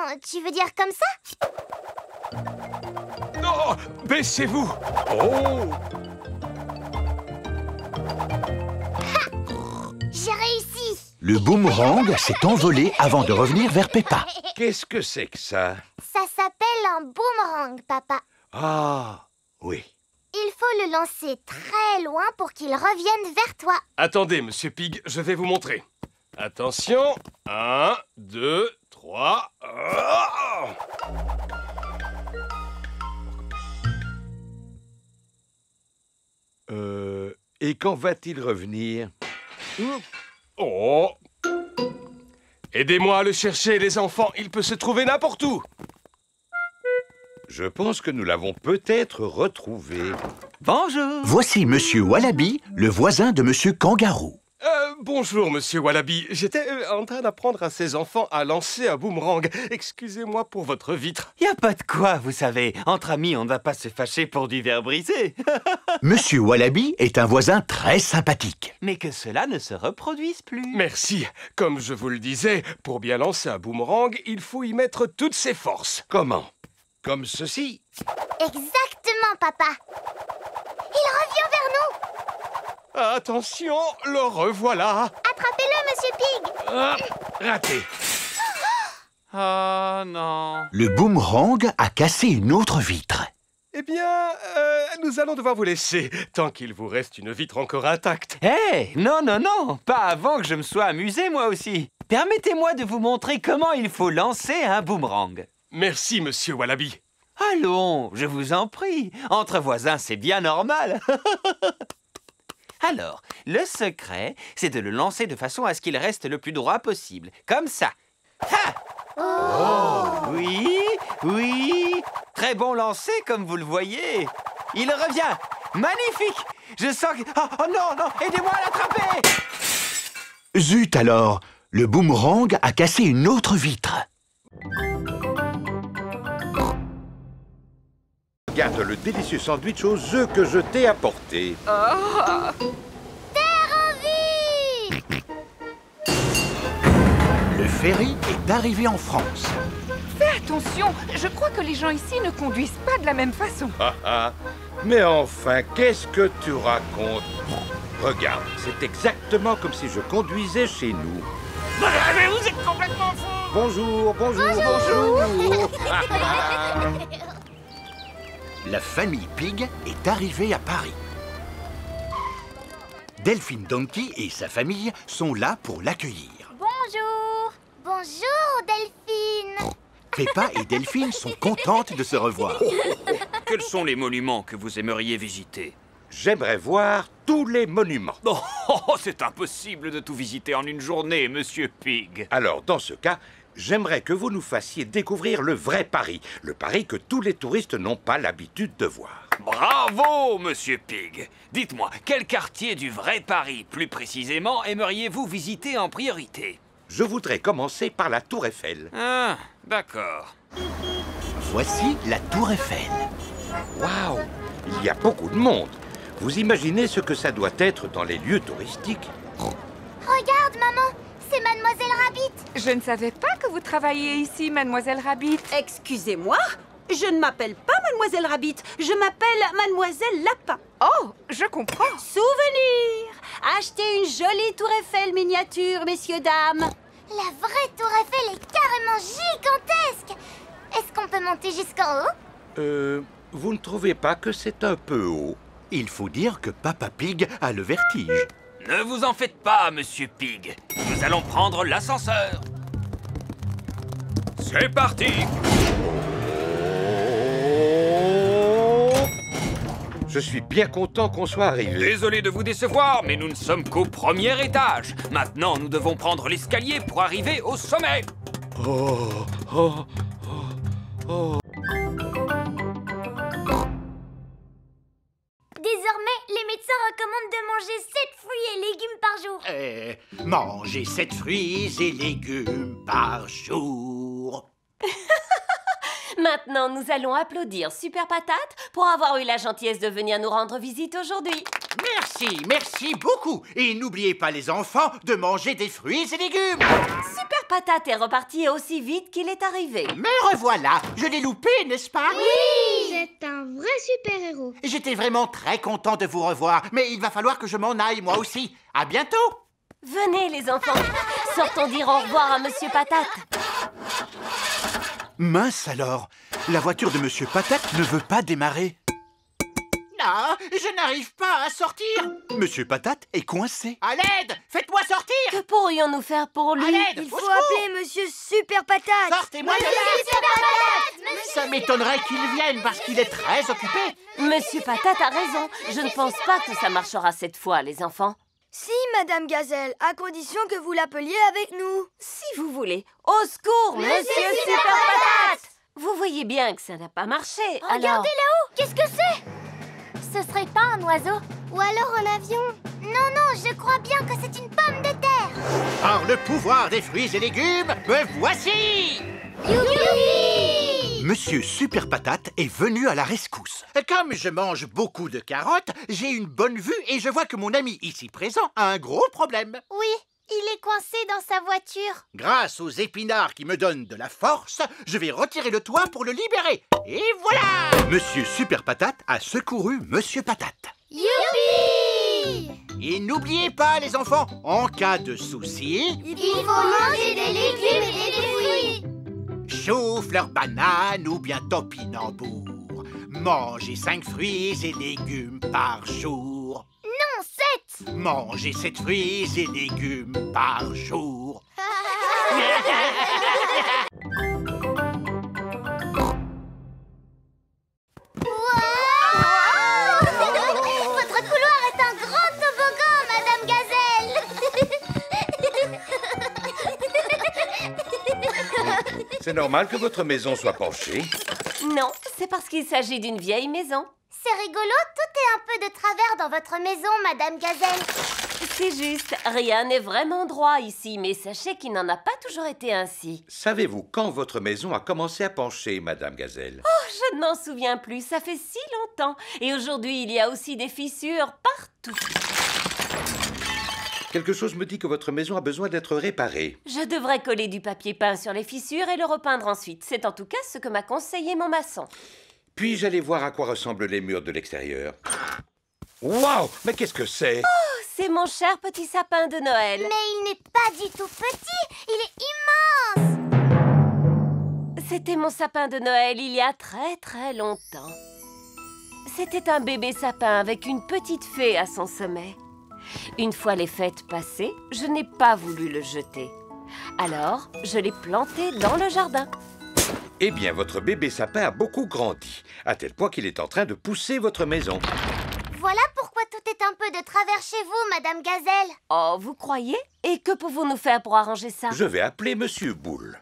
Attends, tu veux dire comme ça? Non, baissez-vous. Oh! J'ai réussi! Le boomerang s'est envolé avant de revenir vers Peppa. Qu'est-ce que c'est que ça? Ça s'appelle un boomerang, papa. Ah, oui. Il faut le lancer très loin pour qu'il revienne vers toi. Attendez, Monsieur Pig, je vais vous montrer. Attention. 1, 2, 3. Et quand va-t-il revenir? Oh! Aidez-moi à le chercher, les enfants. Il peut se trouver n'importe où. Je pense que nous l'avons peut-être retrouvé. Bonjour. Voici Monsieur Wallaby, le voisin de Monsieur Kangaroo. Bonjour, Monsieur Wallaby. J'étais en train d'apprendre à ces enfants à lancer un boomerang. Excusez-moi pour votre vitre. Y a pas de quoi, vous savez. Entre amis, on ne va pas se fâcher pour du verre brisé. Monsieur Wallaby est un voisin très sympathique. Mais que cela ne se reproduise plus. Merci. Comme je vous le disais, pour bien lancer un boomerang, il faut y mettre toutes ses forces. Comment? Comme ceci? Exactement, papa. Il revient vers nous. Attention, le revoilà. Attrapez-le, Monsieur Pig. Raté. Oh non. Le boomerang a cassé une autre vitre. Eh bien, nous allons devoir vous laisser, tant qu'il vous reste une vitre encore intacte. Hé, non, non, non. Pas avant que je me sois amusé, moi aussi. Permettez-moi de vous montrer comment il faut lancer un boomerang. Merci, Monsieur Wallaby. Allons, je vous en prie. Entre voisins, c'est bien normal. Alors, le secret, c'est de le lancer de façon à ce qu'il reste le plus droit possible. Comme ça. Ha! Oh! Oui, oui. Très bon lancer, comme vous le voyez. Il revient. Magnifique. Je sens que... Oh non, non, aidez-moi à l'attraper. Zut alors, le boomerang a cassé une autre vitre. Regarde le délicieux sandwich aux œufs que je t'ai apporté. Terre en vie! Le ferry est arrivé en France. Fais attention, je crois que les gens ici ne conduisent pas de la même façon. Ah ah. Mais enfin, qu'est-ce que tu racontes? Regarde, c'est exactement comme si je conduisais chez nous. Mais vous êtes complètement fou! Bonjour, bonjour, bonjour. La famille Pig est arrivée à Paris. Delphine Donkey et sa famille sont là pour l'accueillir. Bonjour! Bonjour, Delphine! Peppa et Delphine sont contentes de se revoir. Quels sont les monuments que vous aimeriez visiter? J'aimerais voir tous les monuments. Oh, c'est impossible de tout visiter en une journée, Monsieur Pig. Alors, dans ce cas, j'aimerais que vous nous fassiez découvrir le vrai Paris. Le Paris que tous les touristes n'ont pas l'habitude de voir. Bravo, Monsieur Pig. Dites-moi, quel quartier du vrai Paris, plus précisément, aimeriez-vous visiter en priorité? Je voudrais commencer par la Tour Eiffel. Ah, d'accord. Voici la Tour Eiffel. Waouh! Il y a beaucoup de monde. Vous imaginez ce que ça doit être dans les lieux touristiques? Regarde, maman! C'est Mademoiselle Rabbit! Je ne savais pas que vous travailliez ici, Mademoiselle Rabbit. Excusez-moi, je ne m'appelle pas Mademoiselle Rabbit, je m'appelle Mademoiselle Lapin. Oh, je comprends. Souvenir! Achetez une jolie tour Eiffel miniature, messieurs, dames. La vraie tour Eiffel est carrément gigantesque! Est-ce qu'on peut monter jusqu'en haut? Vous ne trouvez pas que c'est un peu haut? Il faut dire que Papa Pig a le vertige. Ne vous en faites pas, Monsieur Pig. Nous allons prendre l'ascenseur. C'est parti! Je suis bien content qu'on soit arrivé. Désolé de vous décevoir, mais nous ne sommes qu'au premier étage. Maintenant, nous devons prendre l'escalier pour arriver au sommet. Oh, oh, oh, oh. Désormais, les médecins recommandent de manger 7 fruits et légumes par jour. Mangez 7 fruits et légumes par jour. Maintenant, nous allons applaudir Super Patate pour avoir eu la gentillesse de venir nous rendre visite aujourd'hui. Merci beaucoup. Et n'oubliez pas, les enfants, de manger des fruits et légumes. Super Patate est reparti aussi vite qu'il est arrivé. Me revoilà. Je l'ai loupé, n'est-ce pas? Oui! C'est un vrai super-héros. J'étais vraiment très content de vous revoir. Mais il va falloir que je m'en aille, moi aussi. À bientôt. Venez, les enfants. Sortons dire au revoir à Monsieur Patate. Mince alors, la voiture de Monsieur Patate ne veut pas démarrer. Ah, je n'arrive pas à sortir. Monsieur Patate est coincé. À l'aide! Faites-moi sortir! Que pourrions-nous faire pour lui? À l'aide! Il faut appeler Monsieur Super Patate. Sortez-moi de là! Ça m'étonnerait qu'il vienne parce qu'il est très occupé. Monsieur Patate a raison. Je ne pense pas que ça marchera cette fois, les enfants. Si, Madame Gazelle, à condition que vous l'appeliez avec nous. Si vous voulez. Au secours, Monsieur Super Patate! Vous voyez bien que ça n'a pas marché, Regardez alors... là-haut! Qu'est-ce que c'est? Ce serait pas un oiseau? Ou alors un avion? Non, je crois bien que c'est une pomme de terre. Par le pouvoir des fruits et légumes, me voici! Youpi! Monsieur Super Patate est venu à la rescousse. Comme je mange beaucoup de carottes, j'ai une bonne vue et je vois que mon ami ici présent a un gros problème. Oui, il est coincé dans sa voiture. Grâce aux épinards qui me donnent de la force, je vais retirer le toit pour le libérer. Et voilà! Monsieur Super Patate a secouru Monsieur Patate. Youpi! Et n'oubliez pas, les enfants, en cas de souci... Il faut manger des légumes et des fruits. Chou-fleur, banane ou bien topinambour. Mangez 5 fruits et légumes par jour. Non, 7! Mangez 7 fruits et légumes par jour. Votre couloir est un grand toboggan, Madame Gazelle. C'est normal que votre maison soit penchée. Non, c'est parce qu'il s'agit d'une vieille maison. C'est rigolo, tout est un peu de travers dans votre maison, Madame Gazelle. C'est juste, rien n'est vraiment droit ici, mais sachez qu'il n'en a pas toujours été ainsi. Savez-vous quand votre maison a commencé à pencher, Madame Gazelle? Oh, je ne m'en souviens plus, ça fait si longtemps. Et aujourd'hui, il y a aussi des fissures partout. Quelque chose me dit que votre maison a besoin d'être réparée. Je devrais coller du papier peint sur les fissures et le repeindre ensuite. C'est en tout cas ce que m'a conseillé mon maçon. Puis-je aller voir à quoi ressemblent les murs de l'extérieur? Waouh! Mais qu'est-ce que c'est? Oh, c'est mon cher petit sapin de Noël. Mais il n'est pas du tout petit, il est immense. C'était mon sapin de Noël il y a très longtemps. C'était un bébé sapin avec une petite fée à son sommet. Une fois les fêtes passées, je n'ai pas voulu le jeter. Alors, je l'ai planté dans le jardin. Eh bien, votre bébé sapin a beaucoup grandi, à tel point qu'il est en train de pousser votre maison. Voilà pourquoi tout est un peu de travers chez vous, Madame Gazelle. Oh, vous croyez? Et que pouvons-nous faire pour arranger ça? Je vais appeler Monsieur Boule.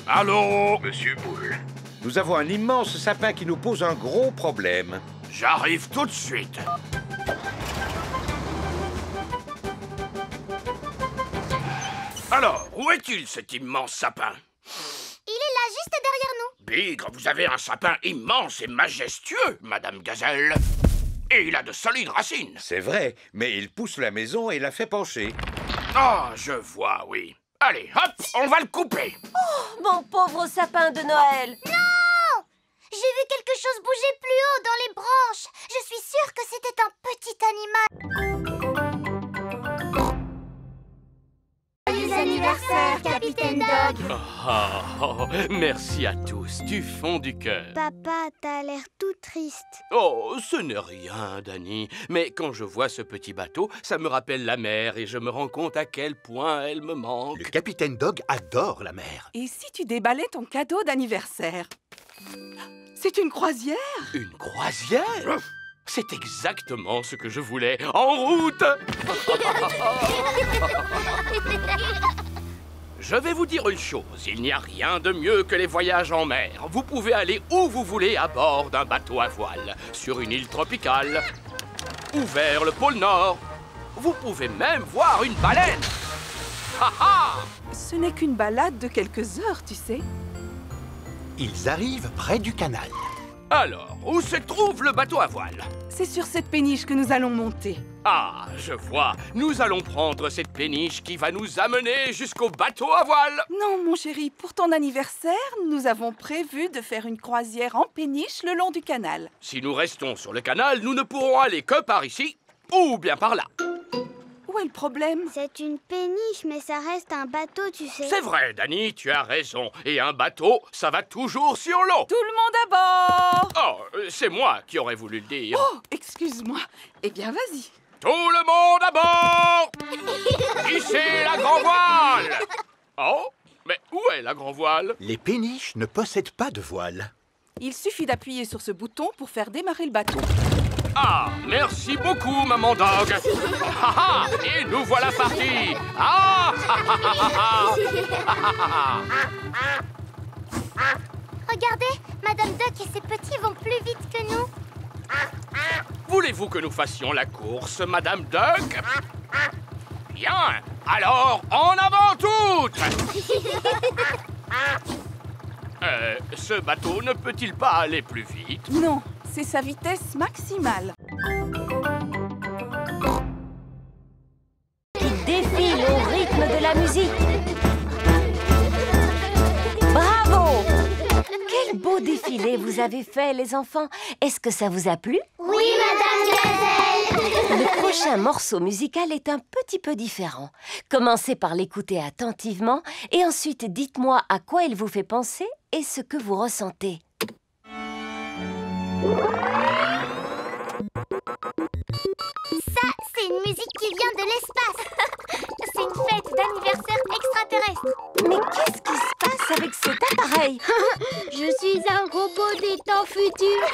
Allô? Monsieur Boule. Nous avons un immense sapin qui nous pose un gros problème. J'arrive tout de suite. Alors, où est-il, cet immense sapin? Il est là, juste derrière nous. Bigre, vous avez un sapin immense et majestueux, Madame Gazelle. Et il a de solides racines. C'est vrai, mais il pousse la maison et la fait pencher. Ah, je vois, oui. Allez, hop, on va le couper. Oh, mon pauvre sapin de Noël! Non! J'ai vu quelque chose bouger plus haut dans les branches. Je suis sûre que c'était un petit animal. Joyeux anniversaire, Capitaine Dog. Oh, merci à tous, du fond du cœur. Papa, t'as l'air tout triste. Oh, ce n'est rien, Danny. Mais quand je vois ce petit bateau, ça me rappelle la mer et je me rends compte à quel point elle me manque. Le Capitaine Dog adore la mer. Et si tu déballais ton cadeau d'anniversaire? C'est une croisière? Une croisière? C'est exactement ce que je voulais. En route! Je vais vous dire une chose, il n'y a rien de mieux que les voyages en mer. Vous pouvez aller où vous voulez à bord d'un bateau à voile, sur une île tropicale, ou vers le pôle Nord. Vous pouvez même voir une baleine. Ha ha! Ce n'est qu'une balade de quelques heures, tu sais. Ils arrivent près du canal. Alors, où se trouve le bateau à voile? C'est sur cette péniche que nous allons monter. Ah, je vois. Nous allons prendre cette péniche qui va nous amener jusqu'au bateau à voile. Non, mon chéri, pour ton anniversaire, nous avons prévu de faire une croisière en péniche le long du canal. Si nous restons sur le canal, nous ne pourrons aller que par ici ou bien par là. Où est le problème? C'est une péniche, mais ça reste un bateau, tu sais. C'est vrai, Dani, tu as raison. Et un bateau, ça va toujours sur l'eau. Tout le monde à bord! Oh, c'est moi qui aurais voulu le dire. Oh, excuse-moi. Eh bien, vas-y. Tout le monde à bord! Hissez la grand voile! Oh, mais où est la grand voile? Les péniches ne possèdent pas de voile. Il suffit d'appuyer sur ce bouton pour faire démarrer le bateau. Ah, merci beaucoup, maman dog. Ah, et nous voilà partis. Ah, Regardez, Madame Duck et ses petits vont plus vite que nous. voulez-vous que nous fassions la course, Madame Duck? Bien, alors en avant toutes. Ce bateau ne peut-il pas aller plus vite? Non, c'est sa vitesse maximale. Il défile au rythme de la musique. Bravo! Quel beau défilé vous avez fait, les enfants. Est-ce que ça vous a plu? Oui, Madame Gazelle. Le prochain morceau musical est un petit peu différent. Commencez par l'écouter attentivement et ensuite dites-moi à quoi il vous fait penser et ce que vous ressentez. Ça, c'est une musique qui vient de l'espace. C'est une fête d'anniversaire extraterrestre. Mais qu'est-ce qui se passe avec cet appareil? Je suis un robot des temps futurs.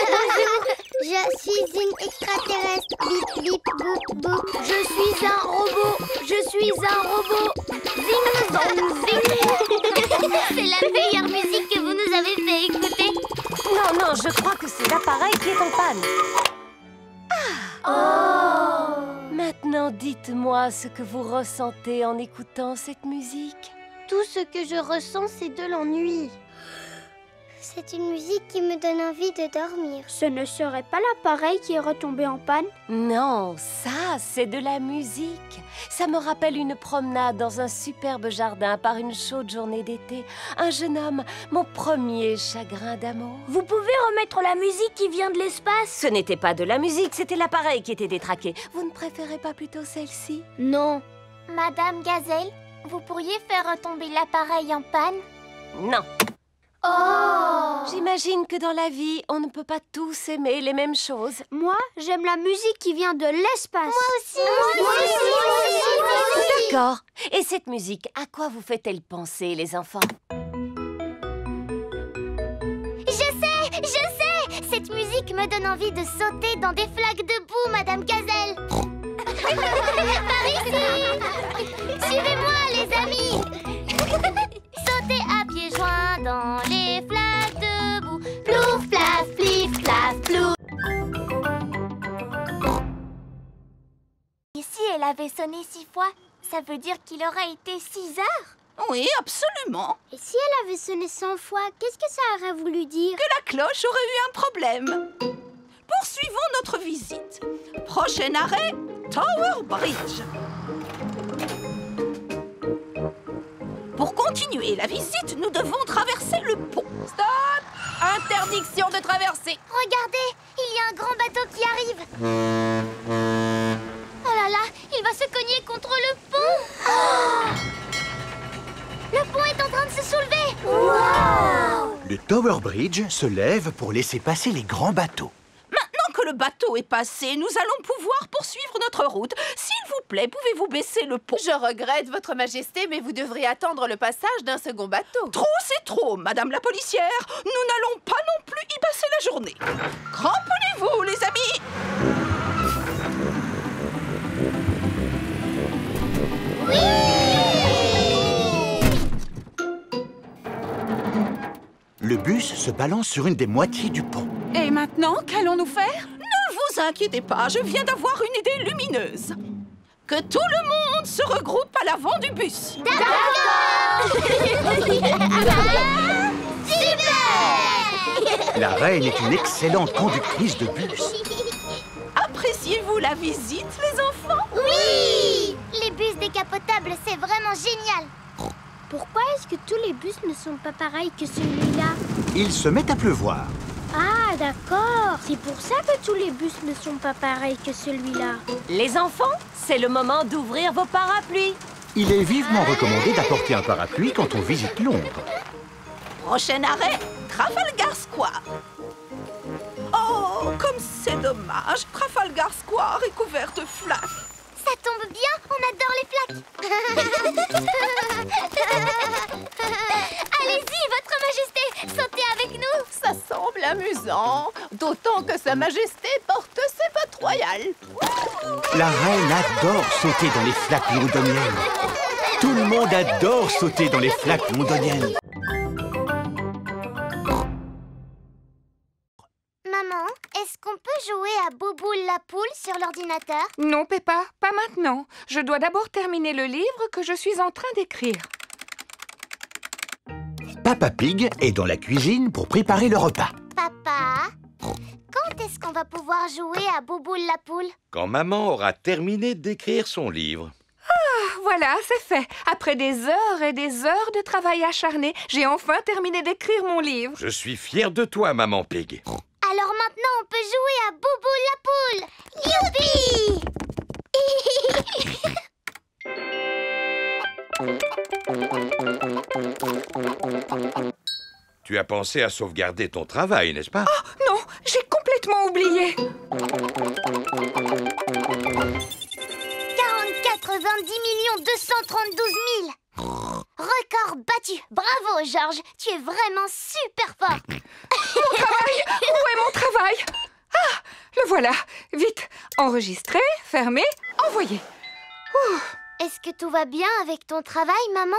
Bonjour, je suis une extraterrestre. Bip, bip, boop, boop. Je suis un robot. Je suis un robot. Zing, zong, zing. C'est la meilleure musique que vous nous avez fait écouter. Non, je crois que c'est l'appareil qui est en panne. Maintenant, dites-moi ce que vous ressentez en écoutant cette musique. Tout ce que je ressens, c'est de l'ennui. C'est une musique qui me donne envie de dormir. Ce ne serait pas l'appareil qui est retombé en panne? Non, ça, c'est de la musique. Ça me rappelle une promenade dans un superbe jardin par une chaude journée d'été. Un jeune homme, mon premier chagrin d'amour. Vous pouvez remettre la musique qui vient de l'espace? Ce n'était pas de la musique, c'était l'appareil qui était détraqué. Vous ne préférez pas plutôt celle-ci? Non. Madame Gazelle, vous pourriez faire retomber l'appareil en panne? Non. Oh! J'imagine que dans la vie, on ne peut pas tous aimer les mêmes choses. Moi, j'aime la musique qui vient de l'espace. Moi aussi. D'accord. Et cette musique, à quoi vous fait-elle penser, les enfants? Je sais! Cette musique me donne envie de sauter dans des flaques de boue, Madame Gazelle. Par ici! Suivez-moi, les amis! Sauter à pieds joints dans les flaques de boue. Plouf, plaf, plif, plaf, plouf. Et si elle avait sonné 6 fois, ça veut dire qu'il aurait été 6 heures? Oui, absolument. Et si elle avait sonné 100 fois, qu'est-ce que ça aurait voulu dire? Que la cloche aurait eu un problème. Poursuivons notre visite. Prochain arrêt, Tower Bridge. Pour continuer la visite, nous devons traverser le pont. Stop! Interdiction de traverser. Regardez, il y a un grand bateau qui arrive. Oh là là, il va se cogner contre le pont. Oh! Le pont est en train de se soulever. Wow! Le Tower Bridge se lève pour laisser passer les grands bateaux. Maintenant que le bateau est passé, nous allons pouvoir poursuivre notre route. S'il vous plaît, pouvez-vous baisser le pont? Je regrette, Votre Majesté, mais vous devriez attendre le passage d'un second bateau. Trop, c'est trop, Madame la policière. Nous n'allons pas non plus y passer la journée. Cramponnez-vous, les amis. Le bus se balance sur une des moitiés du pont. Et maintenant, qu'allons-nous faire? Ne vous inquiétez pas, je viens d'avoir une idée lumineuse. Que tout le monde se regroupe à l'avant du bus. D'accord. Super! La reine est une excellente conductrice de bus. Appréciez-vous la visite, les enfants? Oui! Les bus décapotables, c'est vraiment génial. Pourquoi est-ce que tous les bus ne sont pas pareils que celui-là? Il se met à pleuvoir. Ah, d'accord. C'est pour ça que tous les bus ne sont pas pareils que celui-là. Les enfants, c'est le moment d'ouvrir vos parapluies. Il est vivement recommandé d'apporter un parapluie quand on visite Londres. Prochain arrêt, Trafalgar Square. Oh, comme c'est dommage. Trafalgar Square est couvert de flaques. Ça tombe bien, on adore les flaques. Allez-y, votre majesté, sautez avec nous. Ça semble amusant, d'autant que Sa Majesté porte ses bottes royales. La reine adore sauter dans les flaques londoniennes. Tout le monde adore sauter dans les flaques londoniennes. Maman, est-ce qu'on peut jouer à Bouboule la poule sur l'ordinateur? Non, Peppa, pas maintenant. Je dois d'abord terminer le livre que je suis en train d'écrire. Papa Pig est dans la cuisine pour préparer le repas. Papa, quand est-ce qu'on va pouvoir jouer à Bouboule la poule? Quand maman aura terminé d'écrire son livre. Ah, voilà, c'est fait. Après des heures et des heures de travail acharné, j'ai enfin terminé d'écrire mon livre. Je suis fier de toi, maman Pig. Alors maintenant, on peut jouer à Bouboule la poule. Youpi! Tu as pensé à sauvegarder ton travail, n'est-ce pas? Oh, non, j'ai complètement oublié. 90 232 000. Record battu. Bravo, Georges. Tu es vraiment super fort. Mon travail! Où est mon travail? Ah, le voilà. Vite, enregistrer, fermer, envoyer. Est-ce que tout va bien avec ton travail, maman?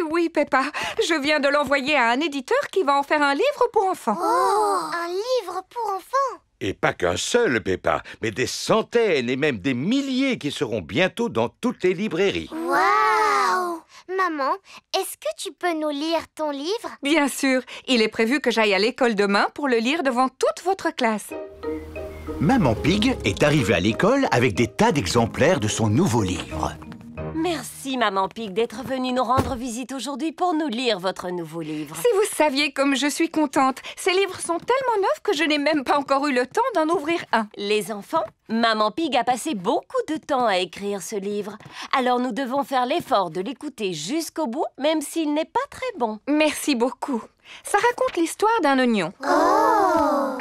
Oui, Peppa. Je viens de l'envoyer à un éditeur qui va en faire un livre pour enfants. Oh, un livre pour enfants? Et pas qu'un seul, Peppa, mais des centaines et même des milliers qui seront bientôt dans toutes les librairies. Waouh! Maman, est-ce que tu peux nous lire ton livre? Bien sûr. Il est prévu que j'aille à l'école demain pour le lire devant toute votre classe. Maman Pig est arrivée à l'école avec des tas d'exemplaires de son nouveau livre. Merci, Maman Pig, d'être venue nous rendre visite aujourd'hui pour nous lire votre nouveau livre. Si vous saviez comme je suis contente. Ces livres sont tellement neufs que je n'ai même pas encore eu le temps d'en ouvrir un. Les enfants, Maman Pig a passé beaucoup de temps à écrire ce livre. Alors nous devons faire l'effort de l'écouter jusqu'au bout, même s'il n'est pas très bon. Merci beaucoup. Ça raconte l'histoire d'un oignon. Oh!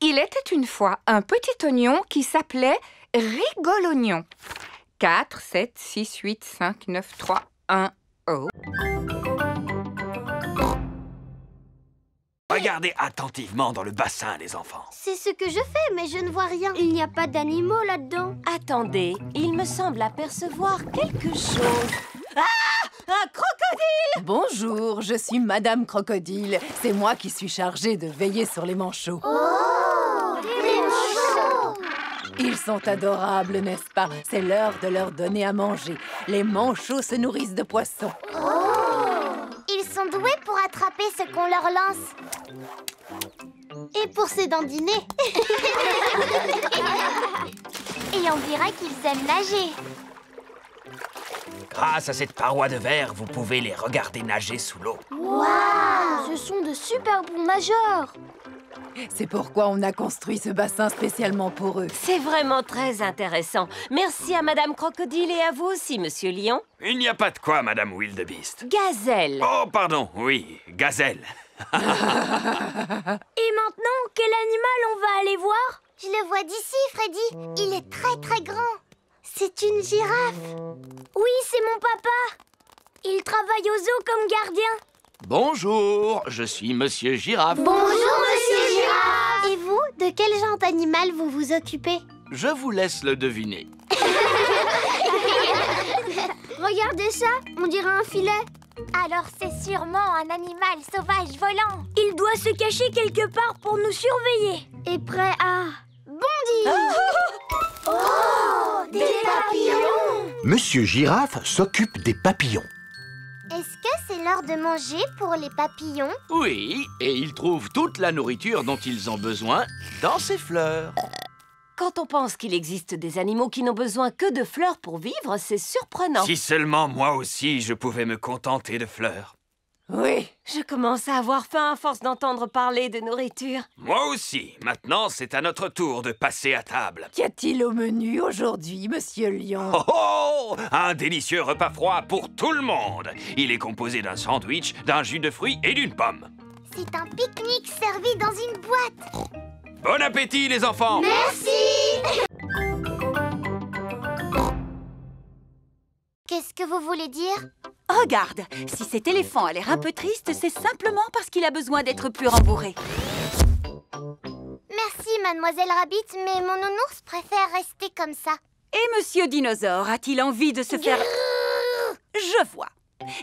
Il était une fois un petit oignon qui s'appelait Rigolognon. 4, 7, 6, 8, 5, 9, 3, 1, 0. Regardez attentivement dans le bassin, les enfants. C'est ce que je fais, mais je ne vois rien. Il n'y a pas d'animaux là-dedans. Attendez, il me semble apercevoir quelque chose. Ah! Un crocodile! Bonjour, je suis Madame Crocodile. C'est moi qui suis chargée de veiller sur les manchots. Oh! Des manchots! Ils sont adorables, n'est-ce pas? C'est l'heure de leur donner à manger. Les manchots se nourrissent de poissons. Oh! Ils sont doués pour attraper ce qu'on leur lance. Et pour se dandiner. Et on dirait qu'ils aiment nager. Grâce à cette paroi de verre, vous pouvez les regarder nager sous l'eau. Waouh! Ce sont de super bons nageurs. C'est pourquoi on a construit ce bassin spécialement pour eux. C'est vraiment très intéressant. Merci à Madame Crocodile et à vous aussi, Monsieur Lion. Il n'y a pas de quoi, Madame Wildebeest. Gazelle. Oh, pardon, oui, gazelle. Et maintenant, quel animal on va aller voir? Je le vois d'ici, Freddy. Il est très très grand. C'est une girafe. Oui, c'est mon papa. Il travaille au zoo comme gardien. Bonjour, je suis Monsieur Girafe. Bonjour, Monsieur Girafe. Et vous, de quel genre d'animal vous vous occupez? Je vous laisse le deviner. Regardez ça, on dirait un filet. Alors c'est sûrement un animal sauvage volant. Il doit se cacher quelque part pour nous surveiller. Et prêt à bondir. Oh, des papillons. Monsieur Girafe s'occupe des papillons. Est-ce que c'est l'heure de manger pour les papillons? Oui, et ils trouvent toute la nourriture dont ils ont besoin dans ces fleurs. Quand on pense qu'il existe des animaux qui n'ont besoin que de fleurs pour vivre, c'est surprenant. Si seulement moi aussi je pouvais me contenter de fleurs. Oui, je commence à avoir faim à force d'entendre parler de nourriture. Moi aussi. Maintenant, c'est à notre tour de passer à table. Qu'y a-t-il au menu aujourd'hui, Monsieur Lion? Oh oh! Un délicieux repas froid pour tout le monde. Il est composé d'un sandwich, d'un jus de fruits et d'une pomme. C'est un pique-nique servi dans une boîte. Bon appétit, les enfants! Merci. Qu'est-ce que vous voulez dire? Regarde, si cet éléphant a l'air un peu triste, c'est simplement parce qu'il a besoin d'être plus rembourré. Merci, Mademoiselle Rabbit, mais mon nounours préfère rester comme ça. Et Monsieur Dinosaure a-t-il envie de se faire... Je vois.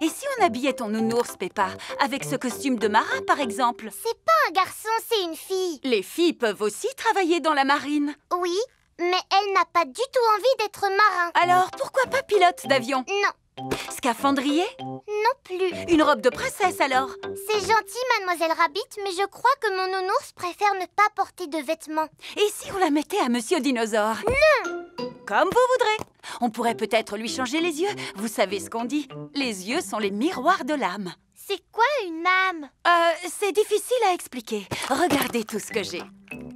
Et si on habillait ton nounours, Peppa, avec ce costume de marin, par exemple? C'est pas un garçon, c'est une fille. Les filles peuvent aussi travailler dans la marine. Oui, mais elle n'a pas du tout envie d'être marin. Alors, pourquoi pas pilote d'avion? Non. Scaphandrier? Non plus. Une robe de princesse, alors? C'est gentil, Mademoiselle Rabbit, mais je crois que mon nounours préfère ne pas porter de vêtements. Et si on la mettait à Monsieur Dinosaure? Non! Comme vous voudrez. On pourrait peut-être lui changer les yeux. Vous savez ce qu'on dit. Les yeux sont les miroirs de l'âme. C'est quoi une âme? C'est difficile à expliquer. Regardez tout ce que j'ai.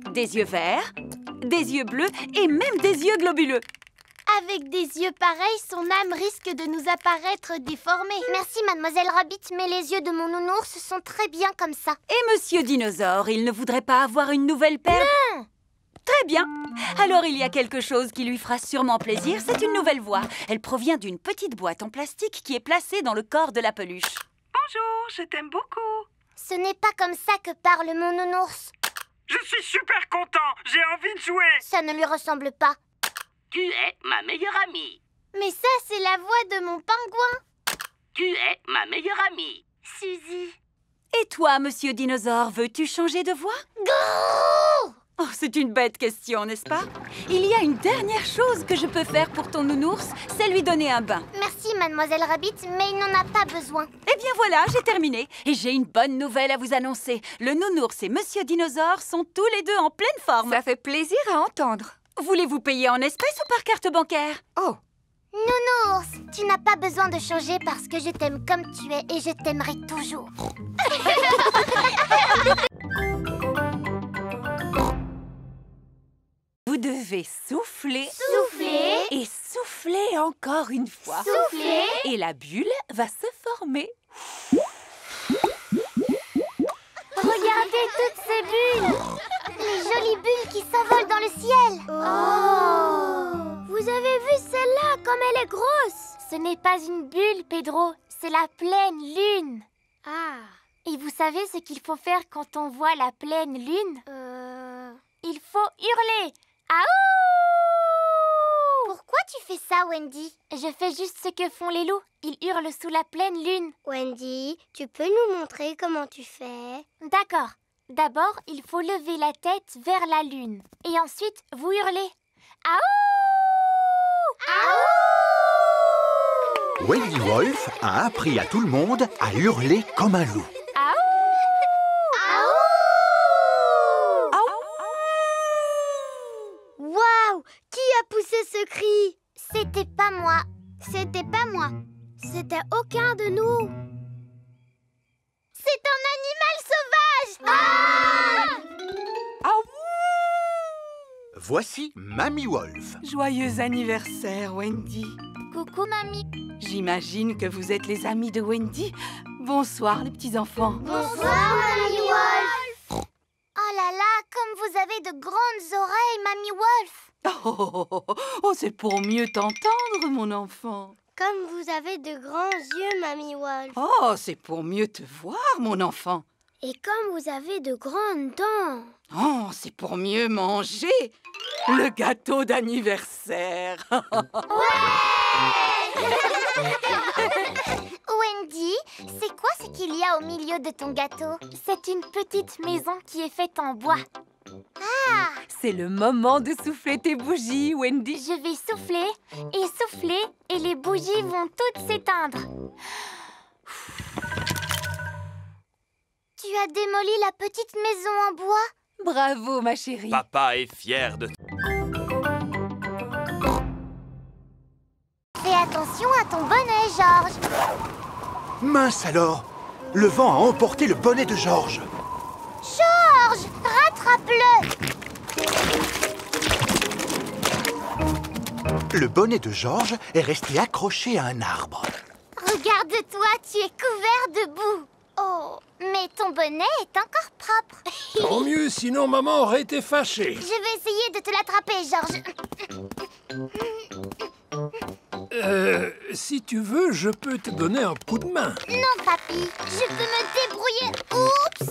Des yeux verts, des yeux bleus et même des yeux globuleux. Avec des yeux pareils, son âme risque de nous apparaître déformée. Merci, Mademoiselle Rabbit, mais les yeux de mon nounours sont très bien comme ça. Et Monsieur Dinosaure, il ne voudrait pas avoir une nouvelle paire? Non! Très bien. Alors il y a quelque chose qui lui fera sûrement plaisir, c'est une nouvelle voix. Elle provient d'une petite boîte en plastique qui est placée dans le corps de la peluche. Bonjour, je t'aime beaucoup. Ce n'est pas comme ça que parle mon nounours. Je suis super content, j'ai envie de jouer. Ça ne lui ressemble pas. Tu es ma meilleure amie. Mais ça, c'est la voix de mon pingouin. Tu es ma meilleure amie. Suzy. Et toi, Monsieur Dinosaure, veux-tu changer de voix? Grrr! Oh, c'est une bête question, n'est-ce pas? Il y a une dernière chose que je peux faire pour ton nounours, c'est lui donner un bain. Merci, Mademoiselle Rabbit, mais il n'en a pas besoin. Eh bien voilà, j'ai terminé. Et j'ai une bonne nouvelle à vous annoncer. Le nounours et Monsieur Dinosaure sont tous les deux en pleine forme. Ça fait plaisir à entendre. Voulez-vous payer en espèces ou par carte bancaire? Oh! Nounours, tu n'as pas besoin de changer parce que je t'aime comme tu es et je t'aimerai toujours. Vous devez souffler. Souffler. Et souffler encore une fois. Souffler. Et la bulle va se former. Regardez toutes ces bulles. Les jolies bulles qui s'envolent dans le ciel. Oh! Vous avez vu celle-là, comme elle est grosse? Ce n'est pas une bulle, Pedro. C'est la pleine lune. Ah. Et vous savez ce qu'il faut faire quand on voit la pleine lune? Il faut hurler. Aouh! Pourquoi tu fais ça, Wendy? Je fais juste ce que font les loups. Ils hurlent sous la pleine lune. Wendy, tu peux nous montrer comment tu fais? D'accord. D'abord, il faut lever la tête vers la lune. Et ensuite, vous hurlez. Aouh! Aouh! Wendy Wolf a appris à tout le monde à hurler comme un loup. Waouh! Qui a poussé ce cri? C'était pas moi. C'était pas moi. C'était aucun de nous. C'est un animal sauvage! Ah! Voici Mamie Wolf. Joyeux anniversaire, Wendy. Coucou, mamie. J'imagine que vous êtes les amis de Wendy. Bonsoir, les petits-enfants. Bonsoir, Mamie Wolf. Oh là là, comme vous avez de grandes oreilles, Mamie Wolf. Oh, c'est pour mieux t'entendre, mon enfant. Comme vous avez de grands yeux, Mamie Wolf. Oh, c'est pour mieux te voir, mon enfant. Et comme vous avez de grandes dents. Oh, c'est pour mieux manger le gâteau d'anniversaire. Wendy, c'est quoi ce qu'il y a au milieu de ton gâteau? C'est une petite maison qui est faite en bois. Ah! C'est le moment de souffler tes bougies, Wendy. Je vais souffler, et les bougies vont toutes s'éteindre. Tu as démoli la petite maison en bois? Bravo, ma chérie. Papa est fier de toi. Fais attention à ton bonnet, Georges. Mince alors! Le vent a emporté le bonnet de Georges. Georges, rattrape-le! Le bonnet de Georges est resté accroché à un arbre. Regarde-toi, tu es couvert de boue. Oh, mais ton bonnet est encore propre. Tant mieux, sinon maman aurait été fâchée. Je vais essayer de te l'attraper, Georges. Si tu veux, je peux te donner un coup de main. Non, papy, je peux me débrouiller. Oups!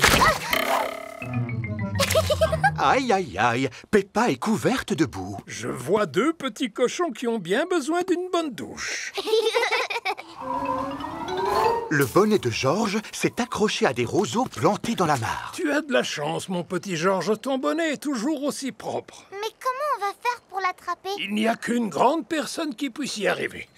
Aïe, aïe, aïe, Peppa est couverte de boue. Je vois deux petits cochons qui ont bien besoin d'une bonne douche. Le bonnet de Georges s'est accroché à des roseaux plantés dans la mare. Tu as de la chance, mon petit Georges. Ton bonnet est toujours aussi propre. Mais comment on va faire pour l'attraper? Il n'y a qu'une grande personne qui puisse y arriver.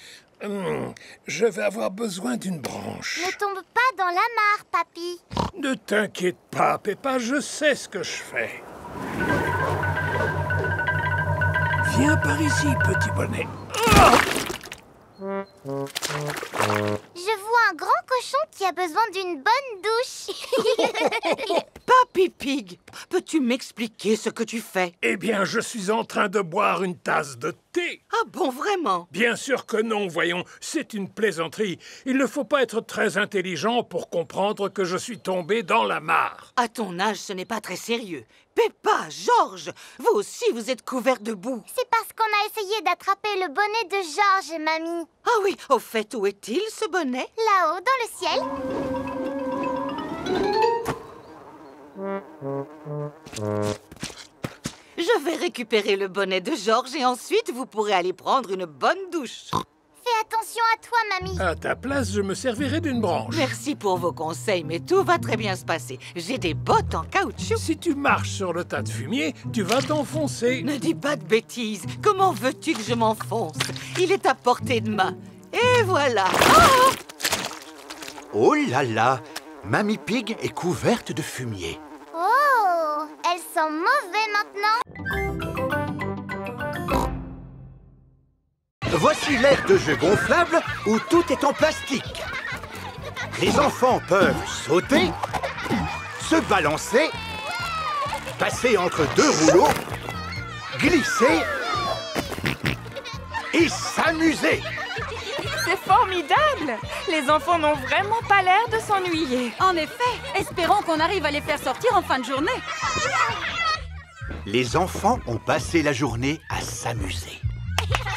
Je vais avoir besoin d'une branche. Ne tombe pas dans la mare, papy. Ne t'inquiète pas, Peppa, je sais ce que je fais. Viens par ici, petit bonnet. Je vois un grand cochon qui a besoin d'une bonne douche. Papy Pig, peux-tu m'expliquer ce que tu fais? Eh bien, je suis en train de boire une tasse de thé. Ah bon, vraiment? Bien sûr que non, voyons, c'est une plaisanterie. Il ne faut pas être très intelligent pour comprendre que je suis tombé dans la mare. À ton âge, ce n'est pas très sérieux. Peppa, Georges, vous aussi vous êtes couverts de boue. C'est parce qu'on a essayé d'attraper le bonnet de Georges, mamie. Ah oui, au fait, où est-il, ce bonnet? Là-haut, dans le ciel. Je vais récupérer le bonnet de Georges et ensuite vous pourrez aller prendre une bonne douche. Fais attention à toi, mamie. À ta place, je me servirai d'une branche. Merci pour vos conseils, mais tout va très bien se passer. J'ai des bottes en caoutchouc. Si tu marches sur le tas de fumier, tu vas t'enfoncer. Ne dis pas de bêtises. Comment veux-tu que je m'enfonce? Il est à portée de main. Et voilà. Oh là là! Mamie Pig est couverte de fumier. Oh, elle sent mauvais maintenant. Voici l'aire de jeu gonflable où tout est en plastique. Les enfants peuvent sauter, se balancer, passer entre deux rouleaux, glisser et s'amuser. C'est formidable! Les enfants n'ont vraiment pas l'air de s'ennuyer. En effet, espérons qu'on arrive à les faire sortir en fin de journée. Les enfants ont passé la journée à s'amuser.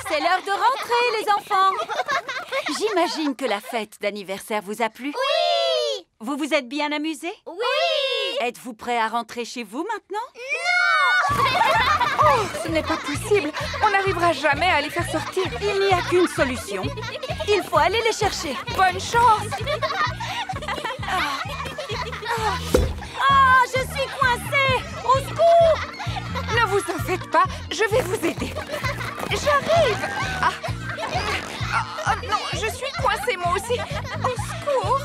C'est l'heure de rentrer, les enfants. J'imagine que la fête d'anniversaire vous a plu. Oui! Vous vous êtes bien amusés? Oui! Êtes-vous prêts à rentrer chez vous maintenant? Non! Oh, ce n'est pas possible. On n'arrivera jamais à les faire sortir. Il n'y a qu'une solution. Il faut aller les chercher. Bonne chance! Ah, je suis coincée! Au secours! Ne vous en faites pas, je vais vous aider. J'arrive! Non, je suis coincée moi aussi. Au secours!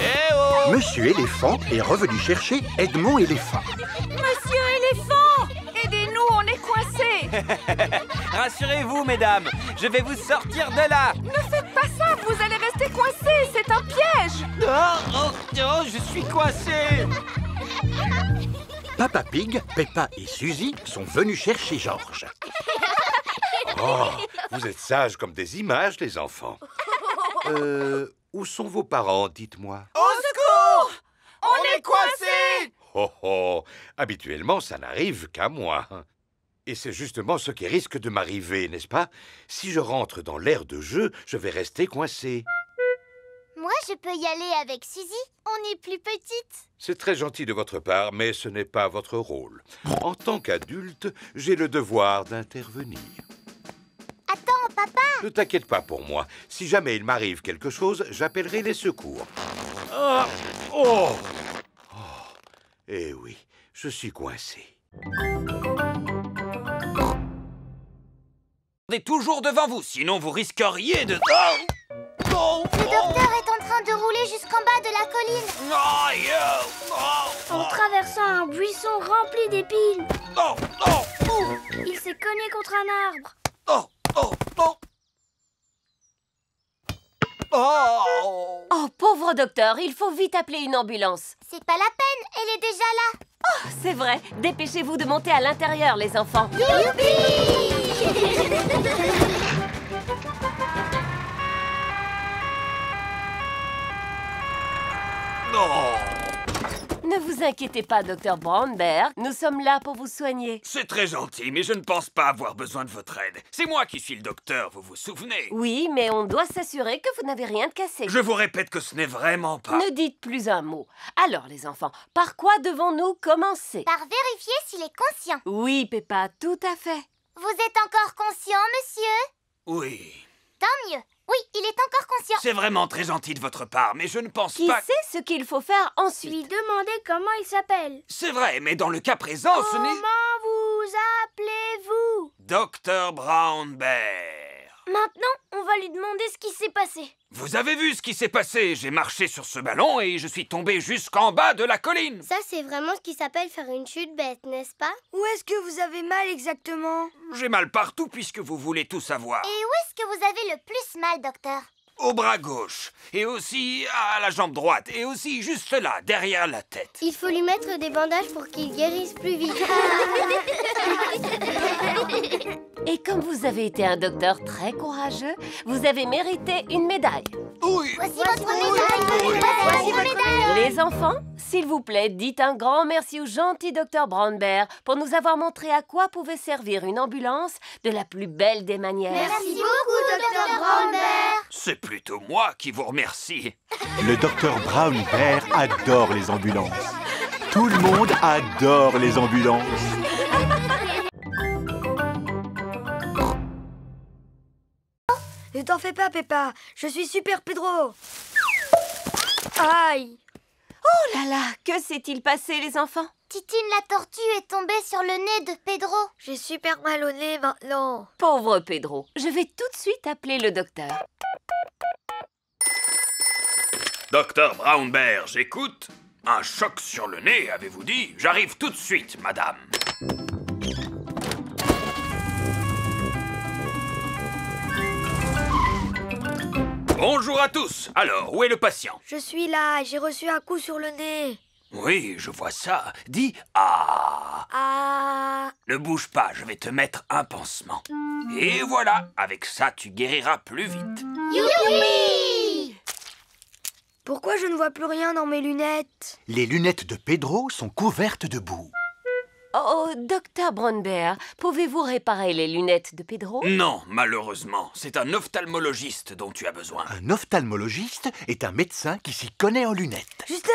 Eh oh! Monsieur Éléphant est revenu chercher Edmond Éléphant. Monsieur Éléphant! Aidez-nous, on est coincés! Rassurez-vous, mesdames, je vais vous sortir de là. Ne faites pas ça, vous allez rester coincés, c'est un piège! Oh, je suis coincé. Papa Pig, Peppa et Suzy sont venus chercher Georges. Oh, vous êtes sages comme des images, les enfants. Où sont vos parents, dites-moi? Au secours! On est coincés! Oh oh, habituellement, ça n'arrive qu'à moi. Et c'est justement ce qui risque de m'arriver, n'est-ce pas? Si je rentre dans l'aire de jeu, je vais rester coincé. Moi, je peux y aller avec Suzy. On est plus petites. C'est très gentil de votre part, mais ce n'est pas votre rôle. En tant qu'adulte, j'ai le devoir d'intervenir. Attends, papa! Ne t'inquiète pas pour moi. Si jamais il m'arrive quelque chose, j'appellerai les secours. Ah! Oh! Oh! Eh oui, je suis coincé. On est toujours devant vous, sinon vous risqueriez de... Oh! Le docteur est en train de rouler jusqu'en bas de la colline. En traversant un buisson rempli d'épines. Il s'est cogné contre un arbre. Oh, pauvre docteur, il faut vite appeler une ambulance. C'est pas la peine, elle est déjà là. Oh, c'est vrai. Dépêchez-vous de monter à l'intérieur, les enfants. Ne vous inquiétez pas, docteur Brownberg. Nous sommes là pour vous soigner. C'est très gentil, mais je ne pense pas avoir besoin de votre aide. C'est moi qui suis le docteur, vous vous souvenez? Oui, mais on doit s'assurer que vous n'avez rien de cassé. Je vous répète que ce n'est vraiment pas... Ne dites plus un mot. Alors, les enfants, par quoi devons-nous commencer? Par vérifier s'il est conscient. Oui, Peppa, tout à fait. Vous êtes encore conscient, monsieur? Oui. Tant mieux. Oui, il est encore conscient. C'est vraiment très gentil de votre part, mais je ne pense Qui pas... sait ce qu'il faut faire ensuite? Lui demander comment il s'appelle. C'est vrai, mais dans le cas présent, ce n'est... Comment vous appelez-vous? Docteur Brown Bear. Maintenant, on va lui demander ce qui s'est passé. Vous avez vu ce qui s'est passé? J'ai marché sur ce ballon et je suis tombé jusqu'en bas de la colline. Ça, c'est vraiment ce qui s'appelle faire une chute bête, n'est-ce pas? Où est-ce que vous avez mal exactement? J'ai mal partout puisque vous voulez tout savoir. Et où est-ce que vous avez le plus mal, docteur? Au bras gauche, et aussi à la jambe droite, et aussi juste là, derrière la tête. Il faut lui mettre des bandages pour qu'il guérisse plus vite. Et comme vous avez été un docteur très courageux, vous avez mérité une médaille. Oui. Voici votre médaille. Voici votre médaille. Les enfants, s'il vous plaît, dites un grand merci au gentil docteur Brownberg pour nous avoir montré à quoi pouvait servir une ambulance de la plus belle des manières. Merci beaucoup, docteur Brownberg. C'est plutôt moi qui vous remercie. Le docteur Brown Bear adore les ambulances. Tout le monde adore les ambulances. Ne t'en fais pas, Peppa. Je suis Super Pedro. Aïe. Oh là là, que s'est-il passé, les enfants? Titine la tortue est tombée sur le nez de Pedro. J'ai super mal au nez maintenant. Pauvre Pedro, je vais tout de suite appeler le docteur. Docteur Brown Bear, j'écoute. Un choc sur le nez, avez-vous dit? J'arrive tout de suite, madame. Bonjour à tous. Alors, où est le patient? Je suis là, j'ai reçu un coup sur le nez. Oui, je vois ça. Dis « Ah ». Ah. Ne bouge pas, je vais te mettre un pansement. Et voilà, avec ça, tu guériras plus vite. Youpi! Pourquoi je ne vois plus rien dans mes lunettes? Les lunettes de Pedro sont couvertes de boue. Oh, docteur Brownberg, pouvez-vous réparer les lunettes de Pedro? Non, malheureusement. C'est un ophtalmologiste dont tu as besoin. Un ophtalmologiste est un médecin qui s'y connaît en lunettes. Justement,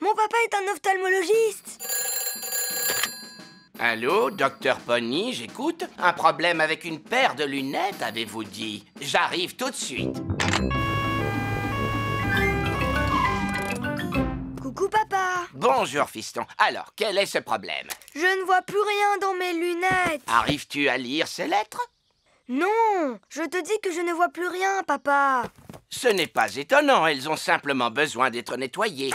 mon papa est un ophtalmologiste. Allô, docteur Pony, j'écoute. Un problème avec une paire de lunettes, avez-vous dit? J'arrive tout de suite. Coucou, papa. Bonjour, fiston. Alors, quel est ce problème? Je ne vois plus rien dans mes lunettes. Arrives-tu à lire ces lettres? Non, je te dis que je ne vois plus rien, papa. Ce n'est pas étonnant, elles ont simplement besoin d'être nettoyées.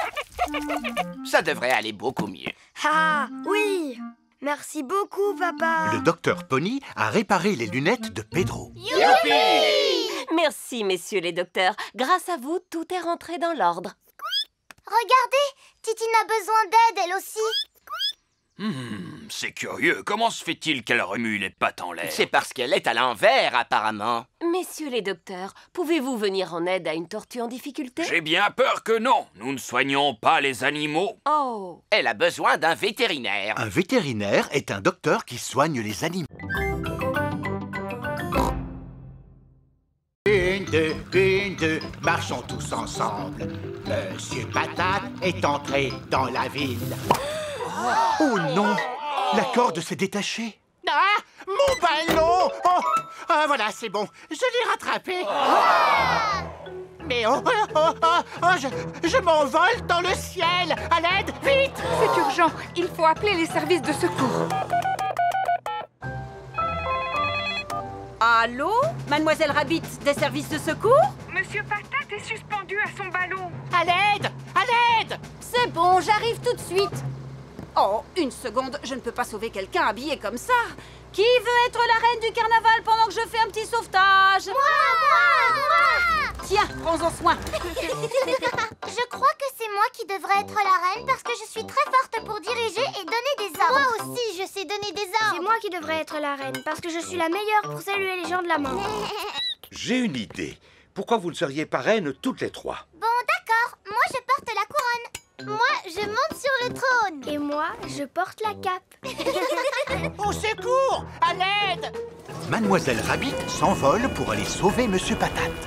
Ça devrait aller beaucoup mieux. Ah, oui. Merci beaucoup, papa. Le docteur Pony a réparé les lunettes de Pedro. Youpi! Merci, messieurs les docteurs. Grâce à vous, tout est rentré dans l'ordre. Regardez, Titine a besoin d'aide, elle aussi. C'est curieux. Comment se fait-il qu'elle remue les pattes en l'air? C'est parce qu'elle est à l'envers, apparemment. Messieurs les docteurs, pouvez-vous venir en aide à une tortue en difficulté? J'ai bien peur que non. Nous ne soignons pas les animaux. Oh! Elle a besoin d'un vétérinaire. Un vétérinaire est un docteur qui soigne les animaux. Une, deux, marchons tous ensemble. Monsieur Patate est entré dans la ville. Oh non! La corde s'est détachée. Ah! Mon ballon! Oh! Ah, voilà, c'est bon. Je l'ai rattrapé. Mais je m'envole dans le ciel. À l'aide, vite! C'est urgent. Il faut appeler les services de secours. Allô? Mademoiselle Rabbit, des services de secours? Monsieur Patate est suspendu à son ballon. À l'aide! À l'aide! C'est bon, j'arrive tout de suite. Oh, une seconde, je ne peux pas sauver quelqu'un habillé comme ça. Qui veut être la reine du carnaval pendant que je fais un petit sauvetage? Moi! Tiens, prends-en soin. Je crois que c'est moi qui devrais être la reine parce que je suis très forte pour diriger et donner des ordres. Moi aussi, je sais donner des ordres. C'est moi qui devrais être la reine parce que je suis la meilleure pour saluer les gens de la main. J'ai une idée. Pourquoi vous ne seriez pas reines toutes les trois? Bon, d'accord. Moi, je porte la couronne. Moi, je monte sur le trône. Et moi, je porte la cape. Au secours! À l'aide! Mademoiselle Rabbit s'envole pour aller sauver Monsieur Patate.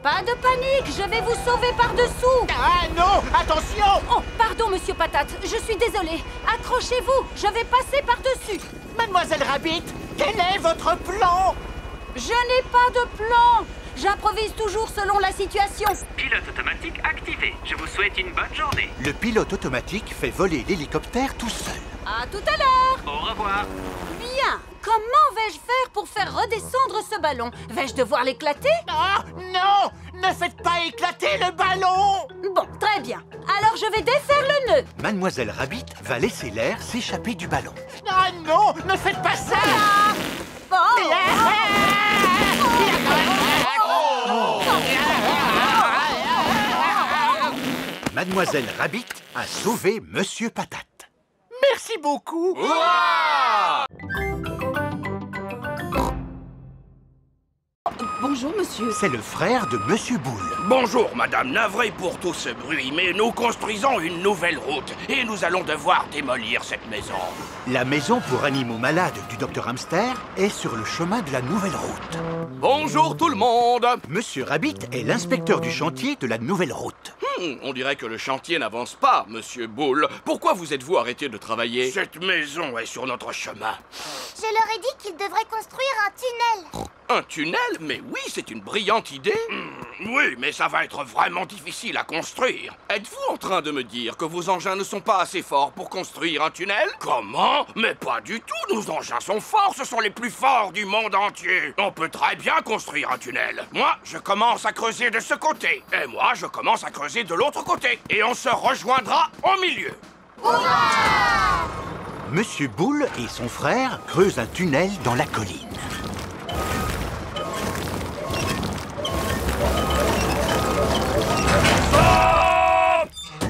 Pas de panique, je vais vous sauver par-dessous. Ah non, attention! Oh, pardon, Monsieur Patate, je suis désolée. Accrochez-vous, je vais passer par-dessus. Mademoiselle Rabbit, quel est votre plan? Je n'ai pas de plan. J'improvise toujours selon la situation. Pilote automatique activé. Je vous souhaite une bonne journée. Le pilote automatique fait voler l'hélicoptère tout seul. À tout à l'heure. Au revoir. Bien. Comment vais-je faire pour faire redescendre ce ballon? Vais-je devoir l'éclater? Ah, non! Ne faites pas éclater le ballon! Bon, très bien. Alors je vais défaire le nœud. Mademoiselle Rabbit va laisser l'air s'échapper du ballon. Ah non! Ne faites pas ça! Mademoiselle Rabbit a sauvé Monsieur Patate. Merci beaucoup! Bonjour, monsieur. C'est le frère de Monsieur Boule. Bonjour, madame. Navré pour tout ce bruit, mais nous construisons une nouvelle route et nous allons devoir démolir cette maison. La maison pour animaux malades du Dr Hamster est sur le chemin de la nouvelle route. Bonjour tout le monde. Monsieur Rabbit est l'inspecteur du chantier de la nouvelle route. On dirait que le chantier n'avance pas, monsieur Boule. Pourquoi vous êtes-vous arrêté de travailler? Cette maison est sur notre chemin. Je leur ai dit qu'ils devraient construire un tunnel. Un tunnel? Mais oui, c'est une brillante idée. Oui, mais ça va être vraiment difficile à construire. Êtes-vous en train de me dire que vos engins ne sont pas assez forts pour construire un tunnel? Comment? Mais pas du tout, nos engins sont forts, ce sont les plus forts du monde entier. On peut très bien construire un tunnel. Moi, je commence à creuser de ce côté. Et moi, je commence à creuser de l'autre côté. Et on se rejoindra au milieu. Hurrah! Monsieur Boule et son frère creusent un tunnel dans la colline.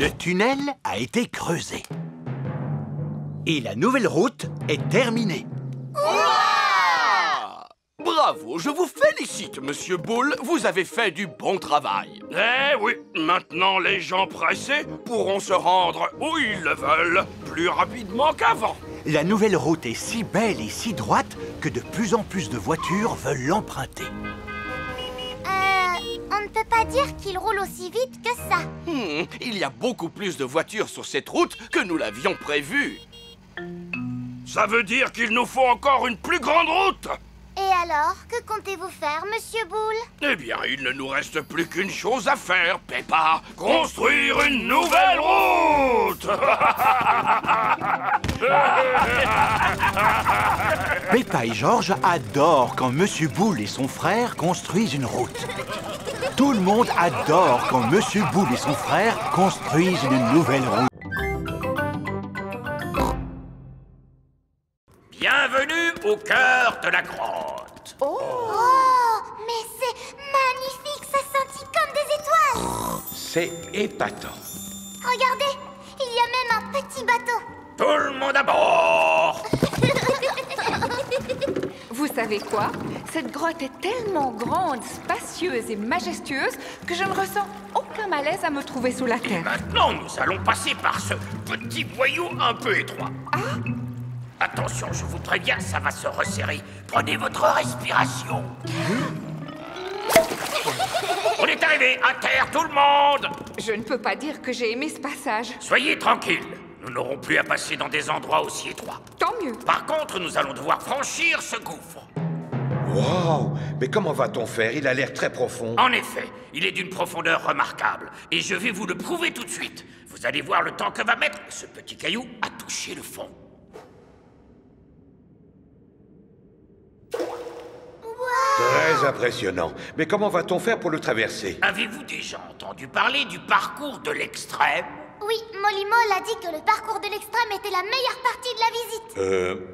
Le tunnel a été creusé. Et la nouvelle route est terminée. Bravo, je vous félicite, monsieur Boule. Vous avez fait du bon travail. Eh oui, maintenant les gens pressés pourront se rendre où ils le veulent, plus rapidement qu'avant. La nouvelle route est si belle et si droite que de plus en plus de voitures veulent l'emprunter. On ne peut pas dire qu'il roule aussi vite que ça. Il y a beaucoup plus de voitures sur cette route que nous l'avions prévu. Ça veut dire qu'il nous faut encore une plus grande route. Et alors, que comptez-vous faire, monsieur Boule? Eh bien, il ne nous reste plus qu'une chose à faire, Peppa. Construire une nouvelle route. Peppa et George adorent quand Monsieur Boule et son frère construisent une route. Tout le monde adore quand Monsieur Boule et son frère construisent une nouvelle route. Bienvenue au cœur de la grotte. Oh, mais c'est magnifique, ça scintille comme des étoiles. C'est épatant. Regardez, il y a même un petit bateau. Tout le monde à bord. Vous savez quoi? Cette grotte est tellement grande, spacieuse et majestueuse que je ne ressens aucun malaise à me trouver sous la terre. Maintenant, nous allons passer par ce petit boyau un peu étroit. Attention, je vous préviens, ça va se resserrer. Prenez votre respiration. On est arrivé, à terre, tout le monde. Je ne peux pas dire que j'ai aimé ce passage. Soyez tranquilles, nous n'aurons plus à passer dans des endroits aussi étroits. Tant mieux. Par contre, nous allons devoir franchir ce gouffre. Wow! Mais comment va-t-on faire? Il a l'air très profond. En effet, il est d'une profondeur remarquable. Et je vais vous le prouver tout de suite. Vous allez voir le temps que va mettre ce petit caillou à toucher le fond. Très Très impressionnant. Mais comment va-t-on faire pour le traverser? Avez-vous déjà entendu parler du parcours de l'extrême? Oui, Molly Moll a dit que le parcours de l'extrême était la meilleure partie de la visite.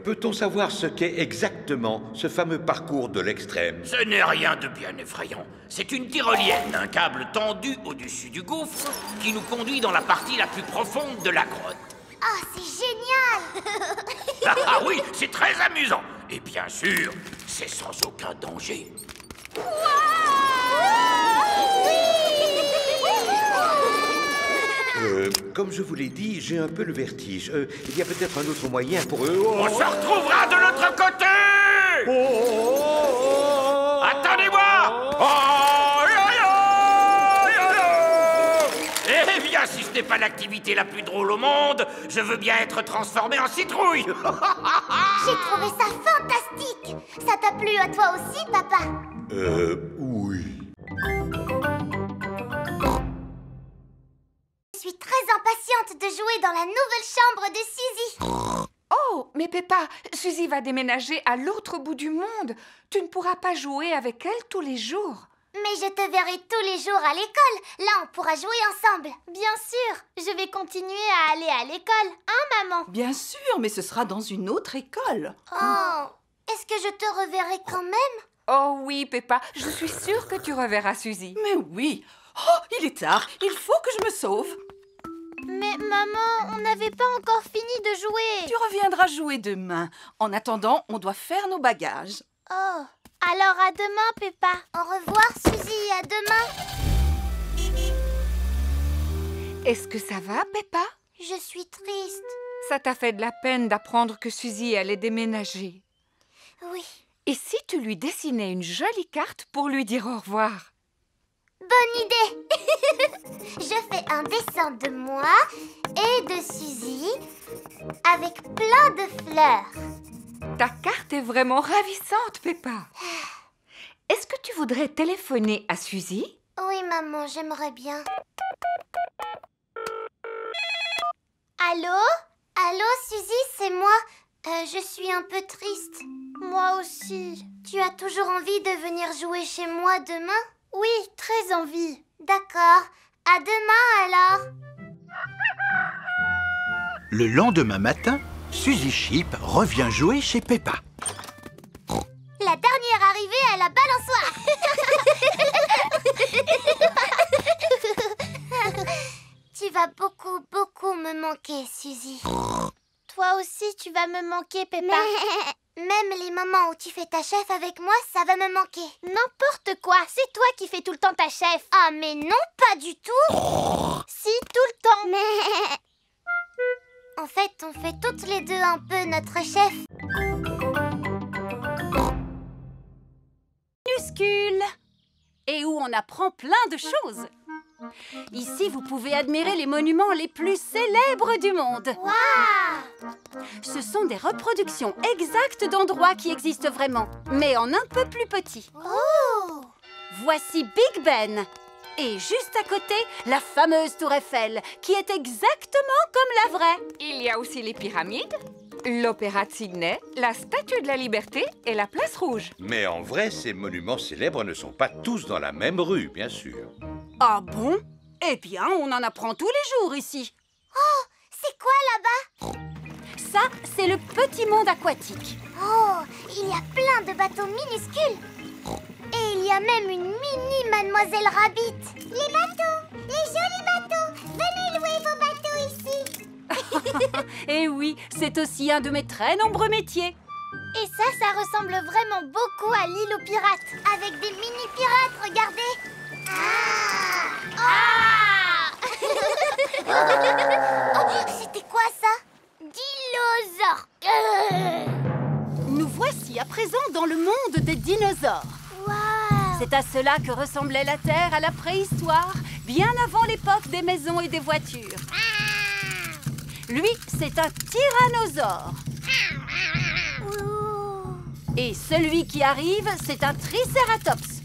Peut-on savoir ce qu'est exactement ce fameux parcours de l'extrême? Ce n'est rien de bien effrayant. C'est une tyrolienne, un câble tendu au-dessus du gouffre qui nous conduit dans la partie la plus profonde de la grotte. Oh, c'est génial! Ah oui, c'est très amusant. Et bien sûr, c'est sans aucun danger. Comme je vous l'ai dit, j'ai un peu le vertige. Il y a peut-être un autre moyen pour eux. On se retrouvera de l'autre côté! Attendez-moi! Eh bien, si ce n'est pas l'activité la plus drôle au monde, je veux bien être transformé en citrouille! J'ai trouvé ça fantastique! Ça t'a plu à toi aussi, papa? Oui. Je suis très impatiente de jouer dans la nouvelle chambre de Suzy. Oh, mais Peppa, Suzy va déménager à l'autre bout du monde. Tu ne pourras pas jouer avec elle tous les jours. Mais je te verrai tous les jours à l'école. Là, on pourra jouer ensemble. Bien sûr, je vais continuer à aller à l'école. Hein, maman? Bien sûr, mais ce sera dans une autre école. Oh, est-ce que je te reverrai quand même? Oh oui, Peppa, je suis sûre que tu reverras Suzy. Mais oui. Oh, il est tard. Il faut que je me sauve. Mais maman, on n'avait pas encore fini de jouer. Tu reviendras jouer demain. En attendant, on doit faire nos bagages. Oh, alors à demain, Peppa. Au revoir, Suzy, à demain. Est-ce que ça va, Peppa? Je suis triste. Ça t'a fait de la peine d'apprendre que Suzy allait déménager. Oui. Et si tu lui dessinais une jolie carte pour lui dire au revoir? Bonne idée. Je fais un dessin de moi et de Suzy avec plein de fleurs. Ta carte est vraiment ravissante, Peppa. Est-ce que tu voudrais téléphoner à Suzy? Oui, maman, j'aimerais bien. Allô? Allô, Suzy, c'est moi. Je suis un peu triste. Moi aussi. Tu as toujours envie de venir jouer chez moi demain? Oui, très envie. D'accord. À demain, alors. Le lendemain matin, Suzy Sheep revient jouer chez Peppa. La dernière arrivée à la balançoire. Tu vas beaucoup, beaucoup me manquer, Suzy. Toi aussi, tu vas me manquer, Peppa. Même les moments où tu fais ta chef avec moi, ça va me manquer. N'importe quoi, c'est toi qui fais tout le temps ta chef. Ah, mais non, pas du tout. Si, tout le temps. Mais... En fait, on fait toutes les deux un peu notre chef. Minuscule. Et où on apprend plein de choses. Ici, vous pouvez admirer les monuments les plus célèbres du monde. Waouh! Ce sont des reproductions exactes d'endroits qui existent vraiment, mais en un peu plus petit. Oh! Voici Big Ben. Et juste à côté, la fameuse Tour Eiffel, qui est exactement comme la vraie. Il y a aussi les pyramides, l'Opéra de Sydney, la Statue de la Liberté et la Place Rouge. Mais en vrai, ces monuments célèbres ne sont pas tous dans la même rue, bien sûr. Ah bon? Eh bien, on en apprend tous les jours ici. Oh, c'est quoi là-bas? Ça, c'est le petit monde aquatique. Oh, il y a plein de bateaux minuscules. Et il y a même une mini Mademoiselle Rabbit. Les bateaux, les jolis bateaux. Venez louer vos bateaux ici. Et oui, c'est aussi un de mes très nombreux métiers. Et ça ressemble vraiment beaucoup à l'île aux pirates. Avec des mini-pirates, regardez. Oh, c'était quoi ça? Dinosaure. Nous voici à présent dans le monde des dinosaures. Wow. C'est à cela que ressemblait la Terre à la préhistoire, bien avant l'époque des maisons et des voitures. Lui, c'est un tyrannosaure. Et celui qui arrive, c'est un tricératops.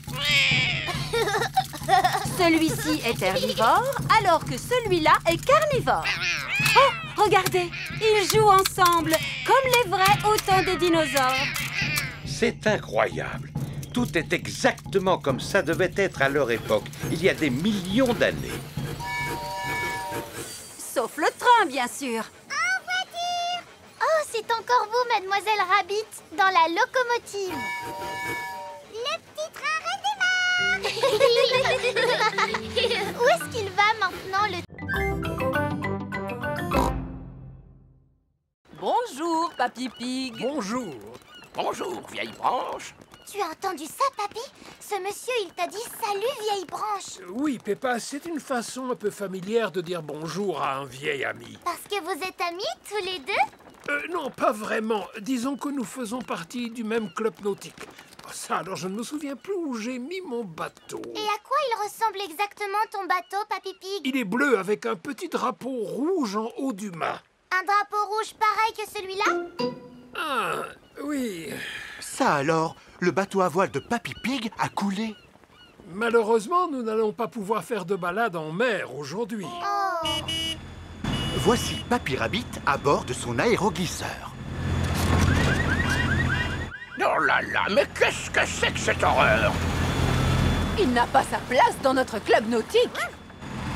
Celui-ci est herbivore, alors que celui-là est carnivore. Oh, regardez, ils jouent ensemble, comme les vrais au temps des dinosaures. C'est incroyable. Tout est exactement comme ça devait être à leur époque, il y a des millions d'années. Sauf le train, bien sûr. En voiture! Oh, c'est encore vous, Mademoiselle Rabbit, dans la locomotive. Le petit train redémarre. Où est-ce qu'il va maintenant, le... Bonjour, Papy Pig. Bonjour. Bonjour, vieille branche. Tu as entendu ça, Papy? Ce monsieur, il t'a dit « Salut, vieille branche ». Oui, Peppa, c'est une façon un peu familière de dire bonjour à un vieil ami. Parce que vous êtes amis, tous les deux? Non, pas vraiment. Disons que nous faisons partie du même club nautique. Ça, alors je ne me souviens plus où j'ai mis mon bateau. Et à quoi il ressemble exactement ton bateau, Papy Pig? Il est bleu avec un petit drapeau rouge en haut du mât. Un drapeau rouge pareil que celui-là? Ah, oui. Ça alors, le bateau à voile de Papy Pig a coulé. Malheureusement, nous n'allons pas pouvoir faire de balade en mer aujourd'hui. Oh. Voici Papy Rabbit à bord de son aéroglisseur. Oh là là, mais qu'est-ce que c'est que cette horreur? Il n'a pas sa place dans notre club nautique.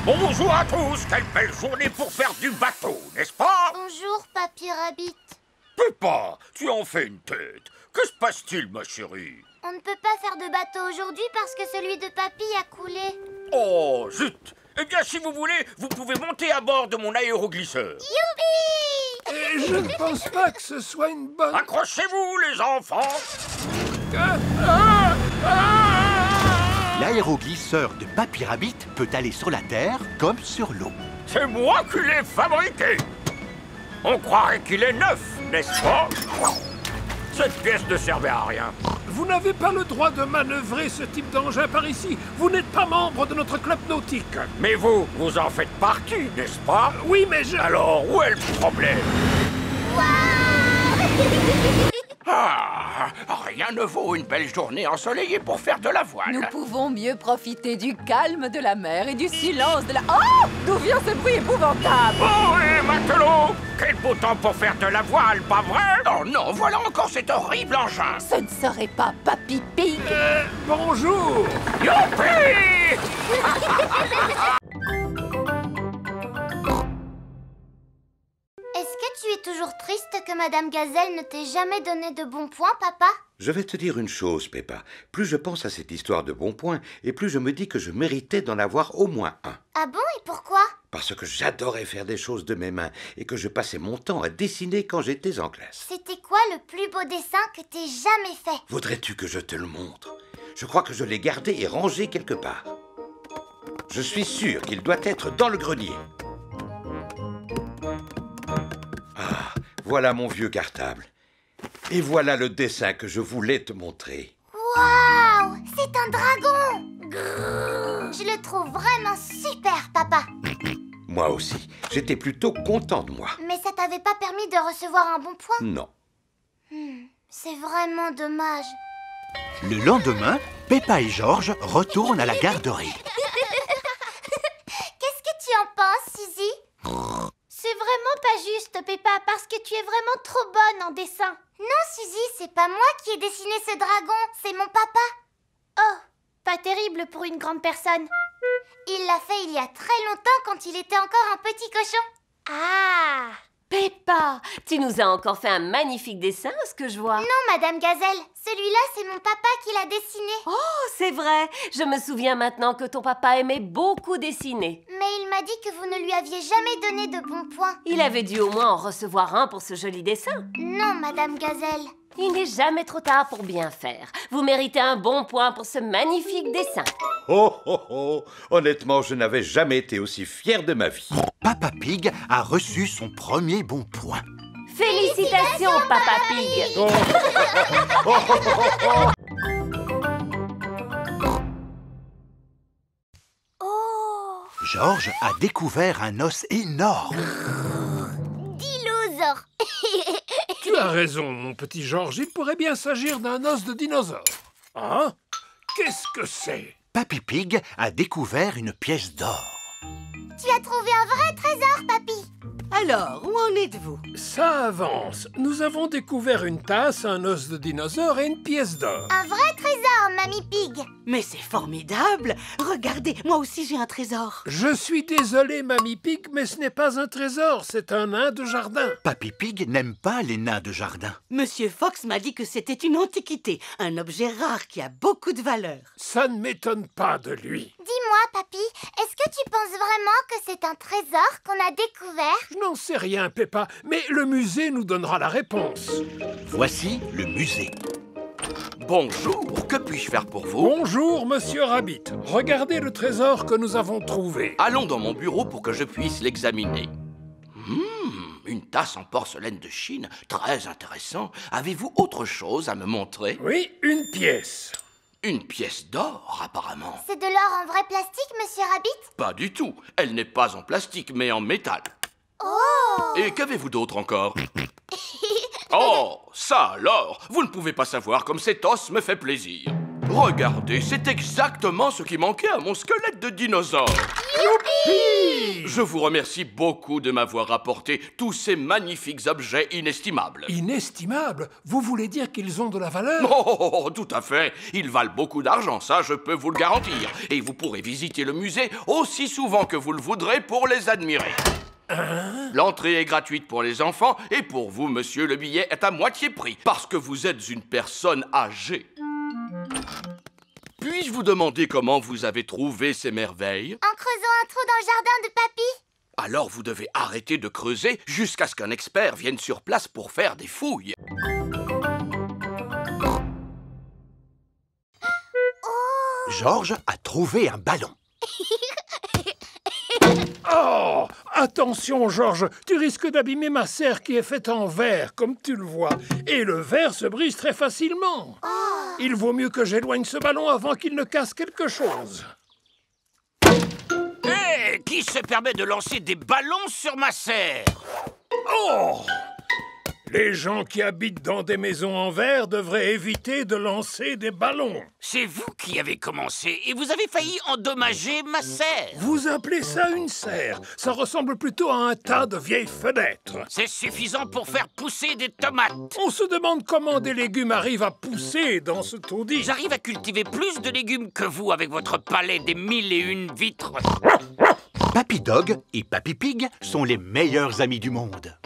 Bonjour à tous, quelle belle journée pour faire du bateau, n'est-ce pas? Bonjour, Papy Rabbit. Peppa, tu en fais une tête. Que se passe-t-il, ma chérie? On ne peut pas faire de bateau aujourd'hui parce que celui de Papy a coulé. Oh, zut! Eh bien, si vous voulez, vous pouvez monter à bord de mon aéroglisseur. Youpi! Et je ne pense pas que ce soit une bonne... Accrochez-vous, les enfants! L'aéroglisseur de Papy Rabbit peut aller sur la terre comme sur l'eau. C'est moi qui l'ai fabriqué! On croirait qu'il est neuf, n'est-ce pas? Cette pièce ne servait à rien. Vous n'avez pas le droit de manœuvrer ce type d'engin par ici. Vous n'êtes pas membre de notre club nautique. Mais vous en faites partie, n'est-ce pas? Oui, mais je... Alors, où est le problème? Ah, rien ne vaut une belle journée ensoleillée pour faire de la voile. Nous pouvons mieux profiter du calme de la mer et du silence de la... Oh! D'où vient ce bruit épouvantable? Oh, et matelot! Quel beau temps pour faire de la voile, pas vrai? Oh non, voilà encore cet horrible engin. Ce ne serait pas Papy Pig. Bonjour! Youpi! Est-ce que tu es toujours triste que Madame Gazelle ne t'ait jamais donné de bons points, papa? Je vais te dire une chose, Peppa. Plus je pense à cette histoire de bons points, et plus je me dis que je méritais d'en avoir au moins un. Ah bon, et pourquoi? Parce que j'adorais faire des choses de mes mains, et que je passais mon temps à dessiner quand j'étais en classe. C'était quoi le plus beau dessin que t'aies jamais fait? Voudrais-tu que je te le montre? Je crois que je l'ai gardé et rangé quelque part. Je suis sûr qu'il doit être dans le grenier. Ah, voilà mon vieux cartable. Et voilà le dessin que je voulais te montrer. Waouh! C'est un dragon! Grrr, je le trouve vraiment super, papa. Moi aussi. J'étais plutôt content de moi. Mais ça t'avait pas permis de recevoir un bon point? Non. C'est vraiment dommage. Le lendemain, Peppa et George retournent à la garderie. Qu'est-ce que tu en penses, Suzy? C'est vraiment pas juste, Peppa, parce que tu es vraiment trop bonne en dessin. Non, Suzy, c'est pas moi qui ai dessiné ce dragon, c'est mon papa. Oh, pas terrible pour une grande personne. Il l'a fait il y a très longtemps quand il était encore un petit cochon. Ah! Peppa, tu nous as encore fait un magnifique dessin, ce que je vois. Non, Madame Gazelle, celui-là, c'est mon papa qui l'a dessiné. Oh, c'est vrai. Je me souviens maintenant que ton papa aimait beaucoup dessiner. Mais il m'a dit que vous ne lui aviez jamais donné de bons points. Il avait dû au moins en recevoir un pour ce joli dessin. Non, Madame Gazelle. Il n'est jamais trop tard pour bien faire. Vous méritez un bon point pour ce magnifique dessin. Oh, oh, oh! Honnêtement, je n'avais jamais été aussi fier de ma vie. Papa Pig a reçu son premier bon point. Félicitations, Papa Pig! Oh! George a découvert un os énorme. Dinosaure! Tu as raison, mon petit George. Il pourrait bien s'agir d'un os de dinosaure. Hein? Qu'est-ce que c'est? Papy Pig a découvert une pièce d'or. Tu as trouvé un vrai trésor, papy. Alors, où en êtes-vous? Ça avance. Nous avons découvert une tasse, un os de dinosaure et une pièce d'or. Un vrai trésor, Mamie Pig. Mais c'est formidable! Regardez, moi aussi j'ai un trésor. Je suis désolé, Mamie Pig, mais ce n'est pas un trésor, c'est un nain de jardin. Papy Pig n'aime pas les nains de jardin. Monsieur Fox m'a dit que c'était une antiquité, un objet rare qui a beaucoup de valeur. Ça ne m'étonne pas de lui. Dis-moi, Papy, est-ce que tu penses vraiment que c'est un trésor qu'on a découvert? Je n'en sais rien, Peppa, mais le musée nous donnera la réponse. Voici le musée. Bonjour, que puis-je faire pour vous? Bonjour, Monsieur Rabbit. Regardez le trésor que nous avons trouvé. Allons dans mon bureau pour que je puisse l'examiner. Une tasse en porcelaine de Chine, très intéressant. Avez-vous autre chose à me montrer? Oui, une pièce. Une pièce d'or, apparemment. C'est de l'or en vrai plastique, Monsieur Rabbit? Pas du tout. Elle n'est pas en plastique, mais en métal. Oh! Et qu'avez-vous d'autre encore? Oh, ça alors! Vous ne pouvez pas savoir comme cet os me fait plaisir. Regardez, c'est exactement ce qui manquait à mon squelette de dinosaure. Youpi! Je vous remercie beaucoup de m'avoir apporté tous ces magnifiques objets inestimables. Inestimables? Vous voulez dire qu'ils ont de la valeur? Oh, tout à fait. Ils valent beaucoup d'argent, ça je peux vous le garantir. Et vous pourrez visiter le musée aussi souvent que vous le voudrez pour les admirer. L'entrée est gratuite pour les enfants et pour vous, monsieur, le billet est à moitié prix parce que vous êtes une personne âgée. Puis-je vous demander comment vous avez trouvé ces merveilles? En creusant un trou dans le jardin de Papy. Alors vous devez arrêter de creuser jusqu'à ce qu'un expert vienne sur place pour faire des fouilles. Georges a trouvé un ballon. Oh! Attention, Georges, tu risques d'abîmer ma serre qui est faite en verre, comme tu le vois. Et le verre se brise très facilement. Il vaut mieux que j'éloigne ce ballon avant qu'il ne casse quelque chose. Hé! Qui se permet de lancer des ballons sur ma serre? Oh! Les gens qui habitent dans des maisons en verre devraient éviter de lancer des ballons. C'est vous qui avez commencé et vous avez failli endommager ma serre. Vous appelez ça une serre? Ça ressemble plutôt à un tas de vieilles fenêtres. C'est suffisant pour faire pousser des tomates. On se demande comment des légumes arrivent à pousser dans ce taudis. J'arrive à cultiver plus de légumes que vous avec votre palais des 1001 vitres. Papy Dog et Papy Pig sont les meilleurs amis du monde.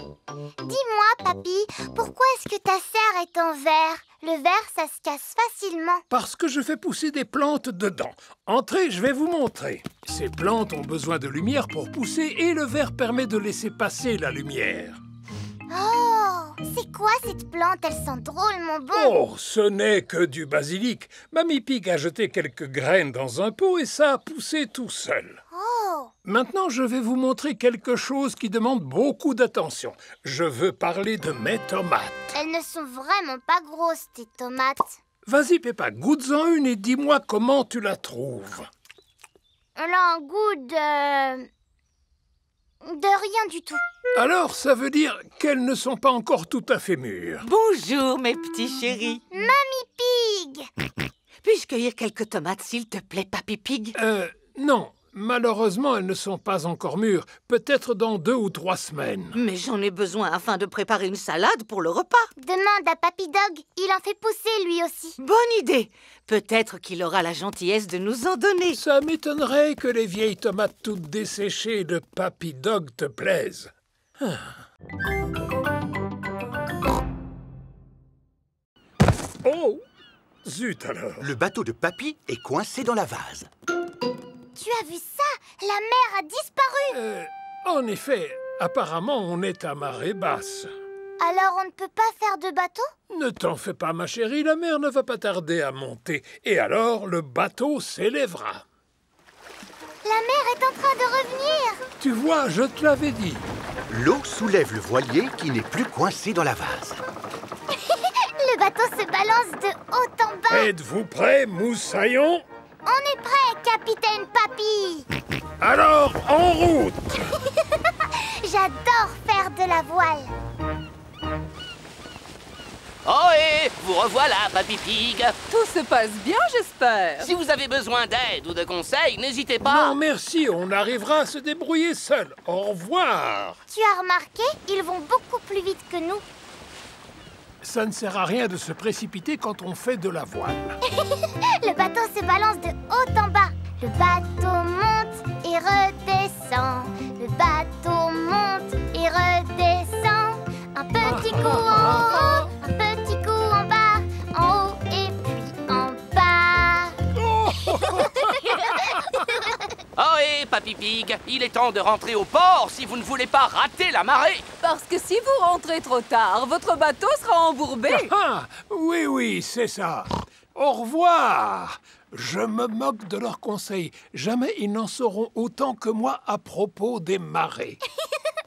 Dis-moi, Papy, pourquoi est-ce que ta serre est en verre? Le verre, ça se casse facilement. Parce que je fais pousser des plantes dedans. Entrez, je vais vous montrer. Ces plantes ont besoin de lumière pour pousser et le verre permet de laisser passer la lumière. Oh, c'est quoi cette plante? Elle sent drôlement bon. Oh, ce n'est que du basilic. Mamie Pig a jeté quelques graines dans un pot et ça a poussé tout seul. Oh. Maintenant, je vais vous montrer quelque chose qui demande beaucoup d'attention. Je veux parler de mes tomates. Elles ne sont vraiment pas grosses, tes tomates. Vas-y, Peppa, goûte-en une et dis-moi comment tu la trouves. Elle a un goût de rien du tout. Alors, ça veut dire qu'elles ne sont pas encore tout à fait mûres. Bonjour, mes petits chéris. Mamie Pig! Puis-je cueillir quelques tomates, s'il te plaît, Papy Pig? Non. Malheureusement, elles ne sont pas encore mûres. Peut-être dans 2 ou 3 semaines. Mais j'en ai besoin afin de préparer une salade pour le repas. Demande à Papy Dog. Il en fait pousser, lui aussi. Bonne idée. Peut-être qu'il aura la gentillesse de nous en donner. Ça m'étonnerait que les vieilles tomates toutes desséchées de Papy Dog te plaisent. Oh! Zut alors! Le bateau de Papy est coincé dans la vase. Tu as vu ça? La mer a disparu. En effet, apparemment, on est à marée basse. Alors on ne peut pas faire de bateau? Ne t'en fais pas, ma chérie, la mer ne va pas tarder à monter. Et alors, le bateau s'élèvera. La mer est en train de revenir. Tu vois, je te l'avais dit. L'eau soulève le voilier qui n'est plus coincé dans la vase. Le bateau se balance de haut en bas. Êtes-vous prêts, moussaillons? On est prêt, capitaine Papy. Alors, en route. J'adore faire de la voile. Oh et vous revoilà, Papy Pig. Tout se passe bien, j'espère. Si vous avez besoin d'aide ou de conseils, n'hésitez pas. Non, merci, on arrivera à se débrouiller seul. Au revoir. Tu as remarqué, ils vont beaucoup plus vite que nous. Ça ne sert à rien de se précipiter quand on fait de la voile. Le bateau se balance de haut en bas. Le bateau monte et redescend. Le bateau monte et redescend. Un petit coup en haut, un petit coup en bas, en haut et puis en bas. Oh et Papy Pig, il est temps de rentrer au port si vous ne voulez pas rater la marée. Parce que si vous rentrez trop tard, votre bateau sera embourbé. Ah, oui, c'est ça. Au revoir. Je me moque de leurs conseils. Jamais ils n'en sauront autant que moi à propos des marées.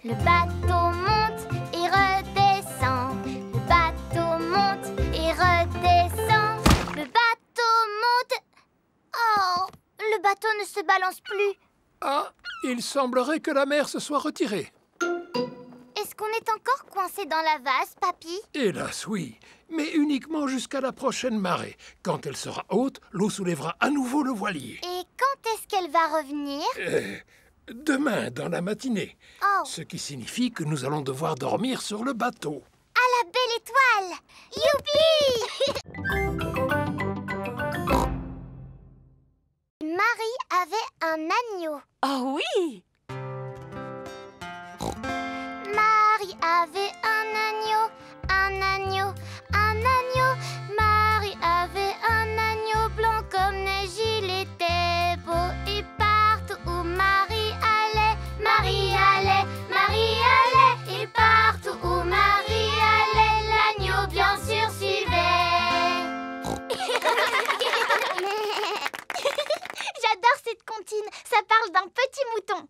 Le bateau monte et redescend. Le bateau monte et redescend. Le bateau monte... Oh, le bateau ne se balance plus. Ah, il semblerait que la mer se soit retirée. Est-ce qu'on est encore coincé dans la vase, Papy? Hélas, oui. Mais uniquement jusqu'à la prochaine marée. Quand elle sera haute, l'eau soulèvera à nouveau le voilier. Et quand est-ce qu'elle va revenir? Demain, dans la matinée. Oh. Ce qui signifie que nous allons devoir dormir sur le bateau. À la belle étoile! Youpi! Marie avait un agneau. Oh oui! Marie avait un agneau, un agneau, un agneau. Marie avait un agneau blanc comme neige, il était beau. Et partout où Marie allait, Marie allait, Marie allait. Et partout où Marie allait, l'agneau bien sûr suivait. J'adore cette comptine, ça parle d'un petit mouton.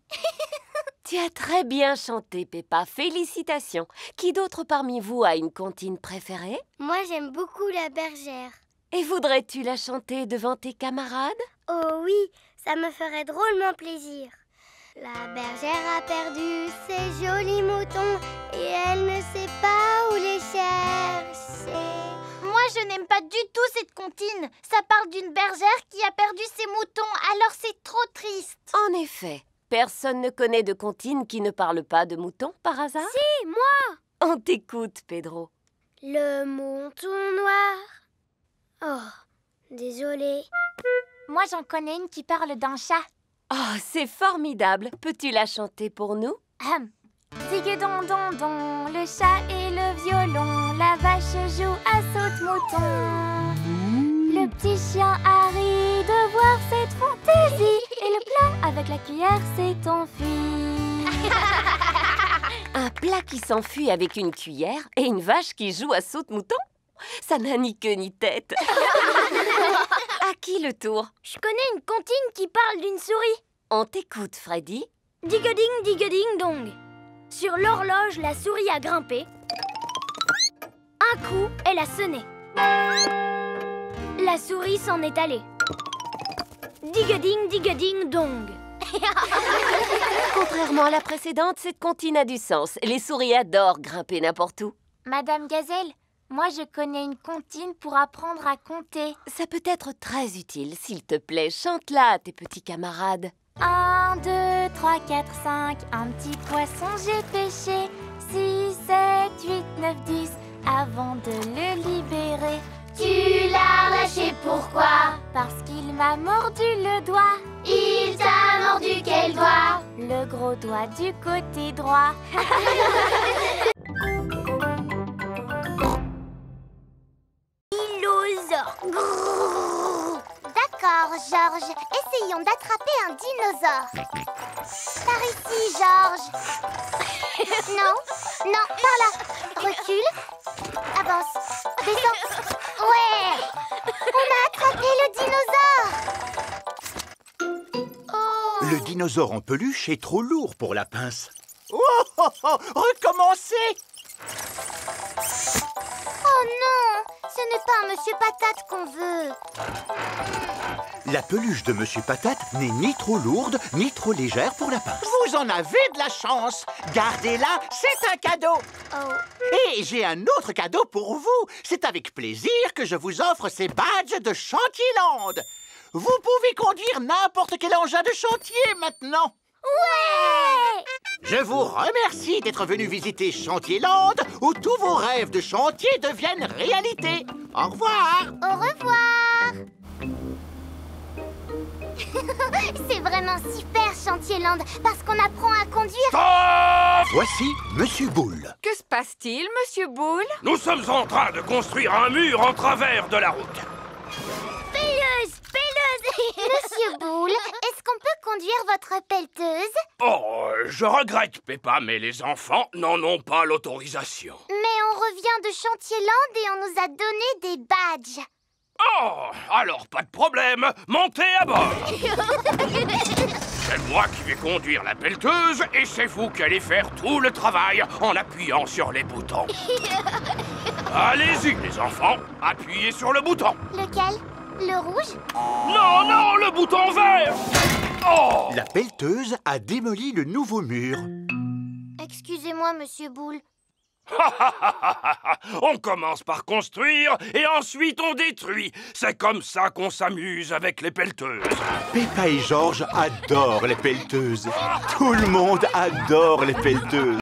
Tu as très bien chanté, Peppa. Félicitations. Qui d'autre parmi vous a une comptine préférée? Moi, j'aime beaucoup la bergère. Et voudrais-tu la chanter devant tes camarades? Oh oui, ça me ferait drôlement plaisir. La bergère a perdu ses jolis moutons et elle ne sait pas où les chercher. Moi, je n'aime pas du tout cette comptine. Ça parle d'une bergère qui a perdu ses moutons, alors c'est trop triste. En effet. Personne ne connaît de comptine qui ne parle pas de moutons, par hasard? Si, moi! On t'écoute, Pedro. Le mouton noir. Oh, désolé. Moi, j'en connais une qui parle d'un chat. Oh, c'est formidable. Peux-tu la chanter pour nous? Digue-don-don-don, le chat et le violon, la vache joue à saute-mouton. Le petit chien a ri de voir cette fantaisie et le plat avec la cuillère s'est enfui. Un plat qui s'enfuit avec une cuillère et une vache qui joue à saute-mouton? Ça n'a ni queue ni tête. À qui le tour? Je connais une comptine qui parle d'une souris. On t'écoute, Freddy. Digue-ding, dong. Sur l'horloge, la souris a grimpé. Un coup, elle a sonné. La souris s'en est allée. Digue-ding, dong. Contrairement à la précédente, cette comptine a du sens. Les souris adorent grimper n'importe où. Madame Gazelle, moi je connais une comptine pour apprendre à compter. Ça peut être très utile. S'il te plaît, chante-la à tes petits camarades. 1, 2, 3, 4, 5, un petit poisson j'ai pêché. 6, 7, 8, 9, 10, avant de le libérer. Tu l'as lâché pourquoi? Parce qu'il m'a mordu le doigt. Il t'a mordu quel doigt? Le gros doigt du côté droit. Dinosaure. D'accord, Georges. Essayons d'attraper un dinosaure. Par ici, Georges. Non, par là. Recule. Avance. Descends. Ouais. On a attrapé le dinosaure. Oh. Le dinosaure en peluche est trop lourd pour la pince. Oh, oh, oh, recommencez! Oh non, ce n'est pas un Monsieur Patate qu'on veut. La peluche de Monsieur Patate n'est ni trop lourde, ni trop légère pour la pince. Vous en avez de la chance. Gardez-la, c'est un cadeau. Et j'ai un autre cadeau pour vous. C'est avec plaisir que je vous offre ces badges de Chantierland. Vous pouvez conduire n'importe quel engin de chantier maintenant. Ouais! Je vous remercie d'être venu visiter Chantierland, où tous vos rêves de chantier deviennent réalité. Au revoir. Au revoir. C'est vraiment super, Chantierland, parce qu'on apprend à conduire. Stop! Voici Monsieur Boule. Que se passe-t-il, Monsieur Boule? Nous sommes en train de construire un mur en travers de la route. Pelleuse! Monsieur Boule, est-ce qu'on peut conduire votre pelleteuse? Oh, je regrette, Peppa, mais les enfants n'en ont pas l'autorisation. Mais on revient de Chantierland et on nous a donné des badges. Oh, alors pas de problème, montez à bord. C'est moi qui vais conduire la pelleteuse et c'est vous qui allez faire tout le travail en appuyant sur les boutons. Allez-y, les enfants, appuyez sur le bouton. Lequel? Le rouge? Non, non, le bouton vert. Oh! La pelleteuse a démoli le nouveau mur. Excusez-moi, Monsieur Boule. On commence par construire et ensuite on détruit. C'est comme ça qu'on s'amuse avec les pelleteuses. Peppa et Georges adorent les pelleteuses. Tout le monde adore les pelleteuses.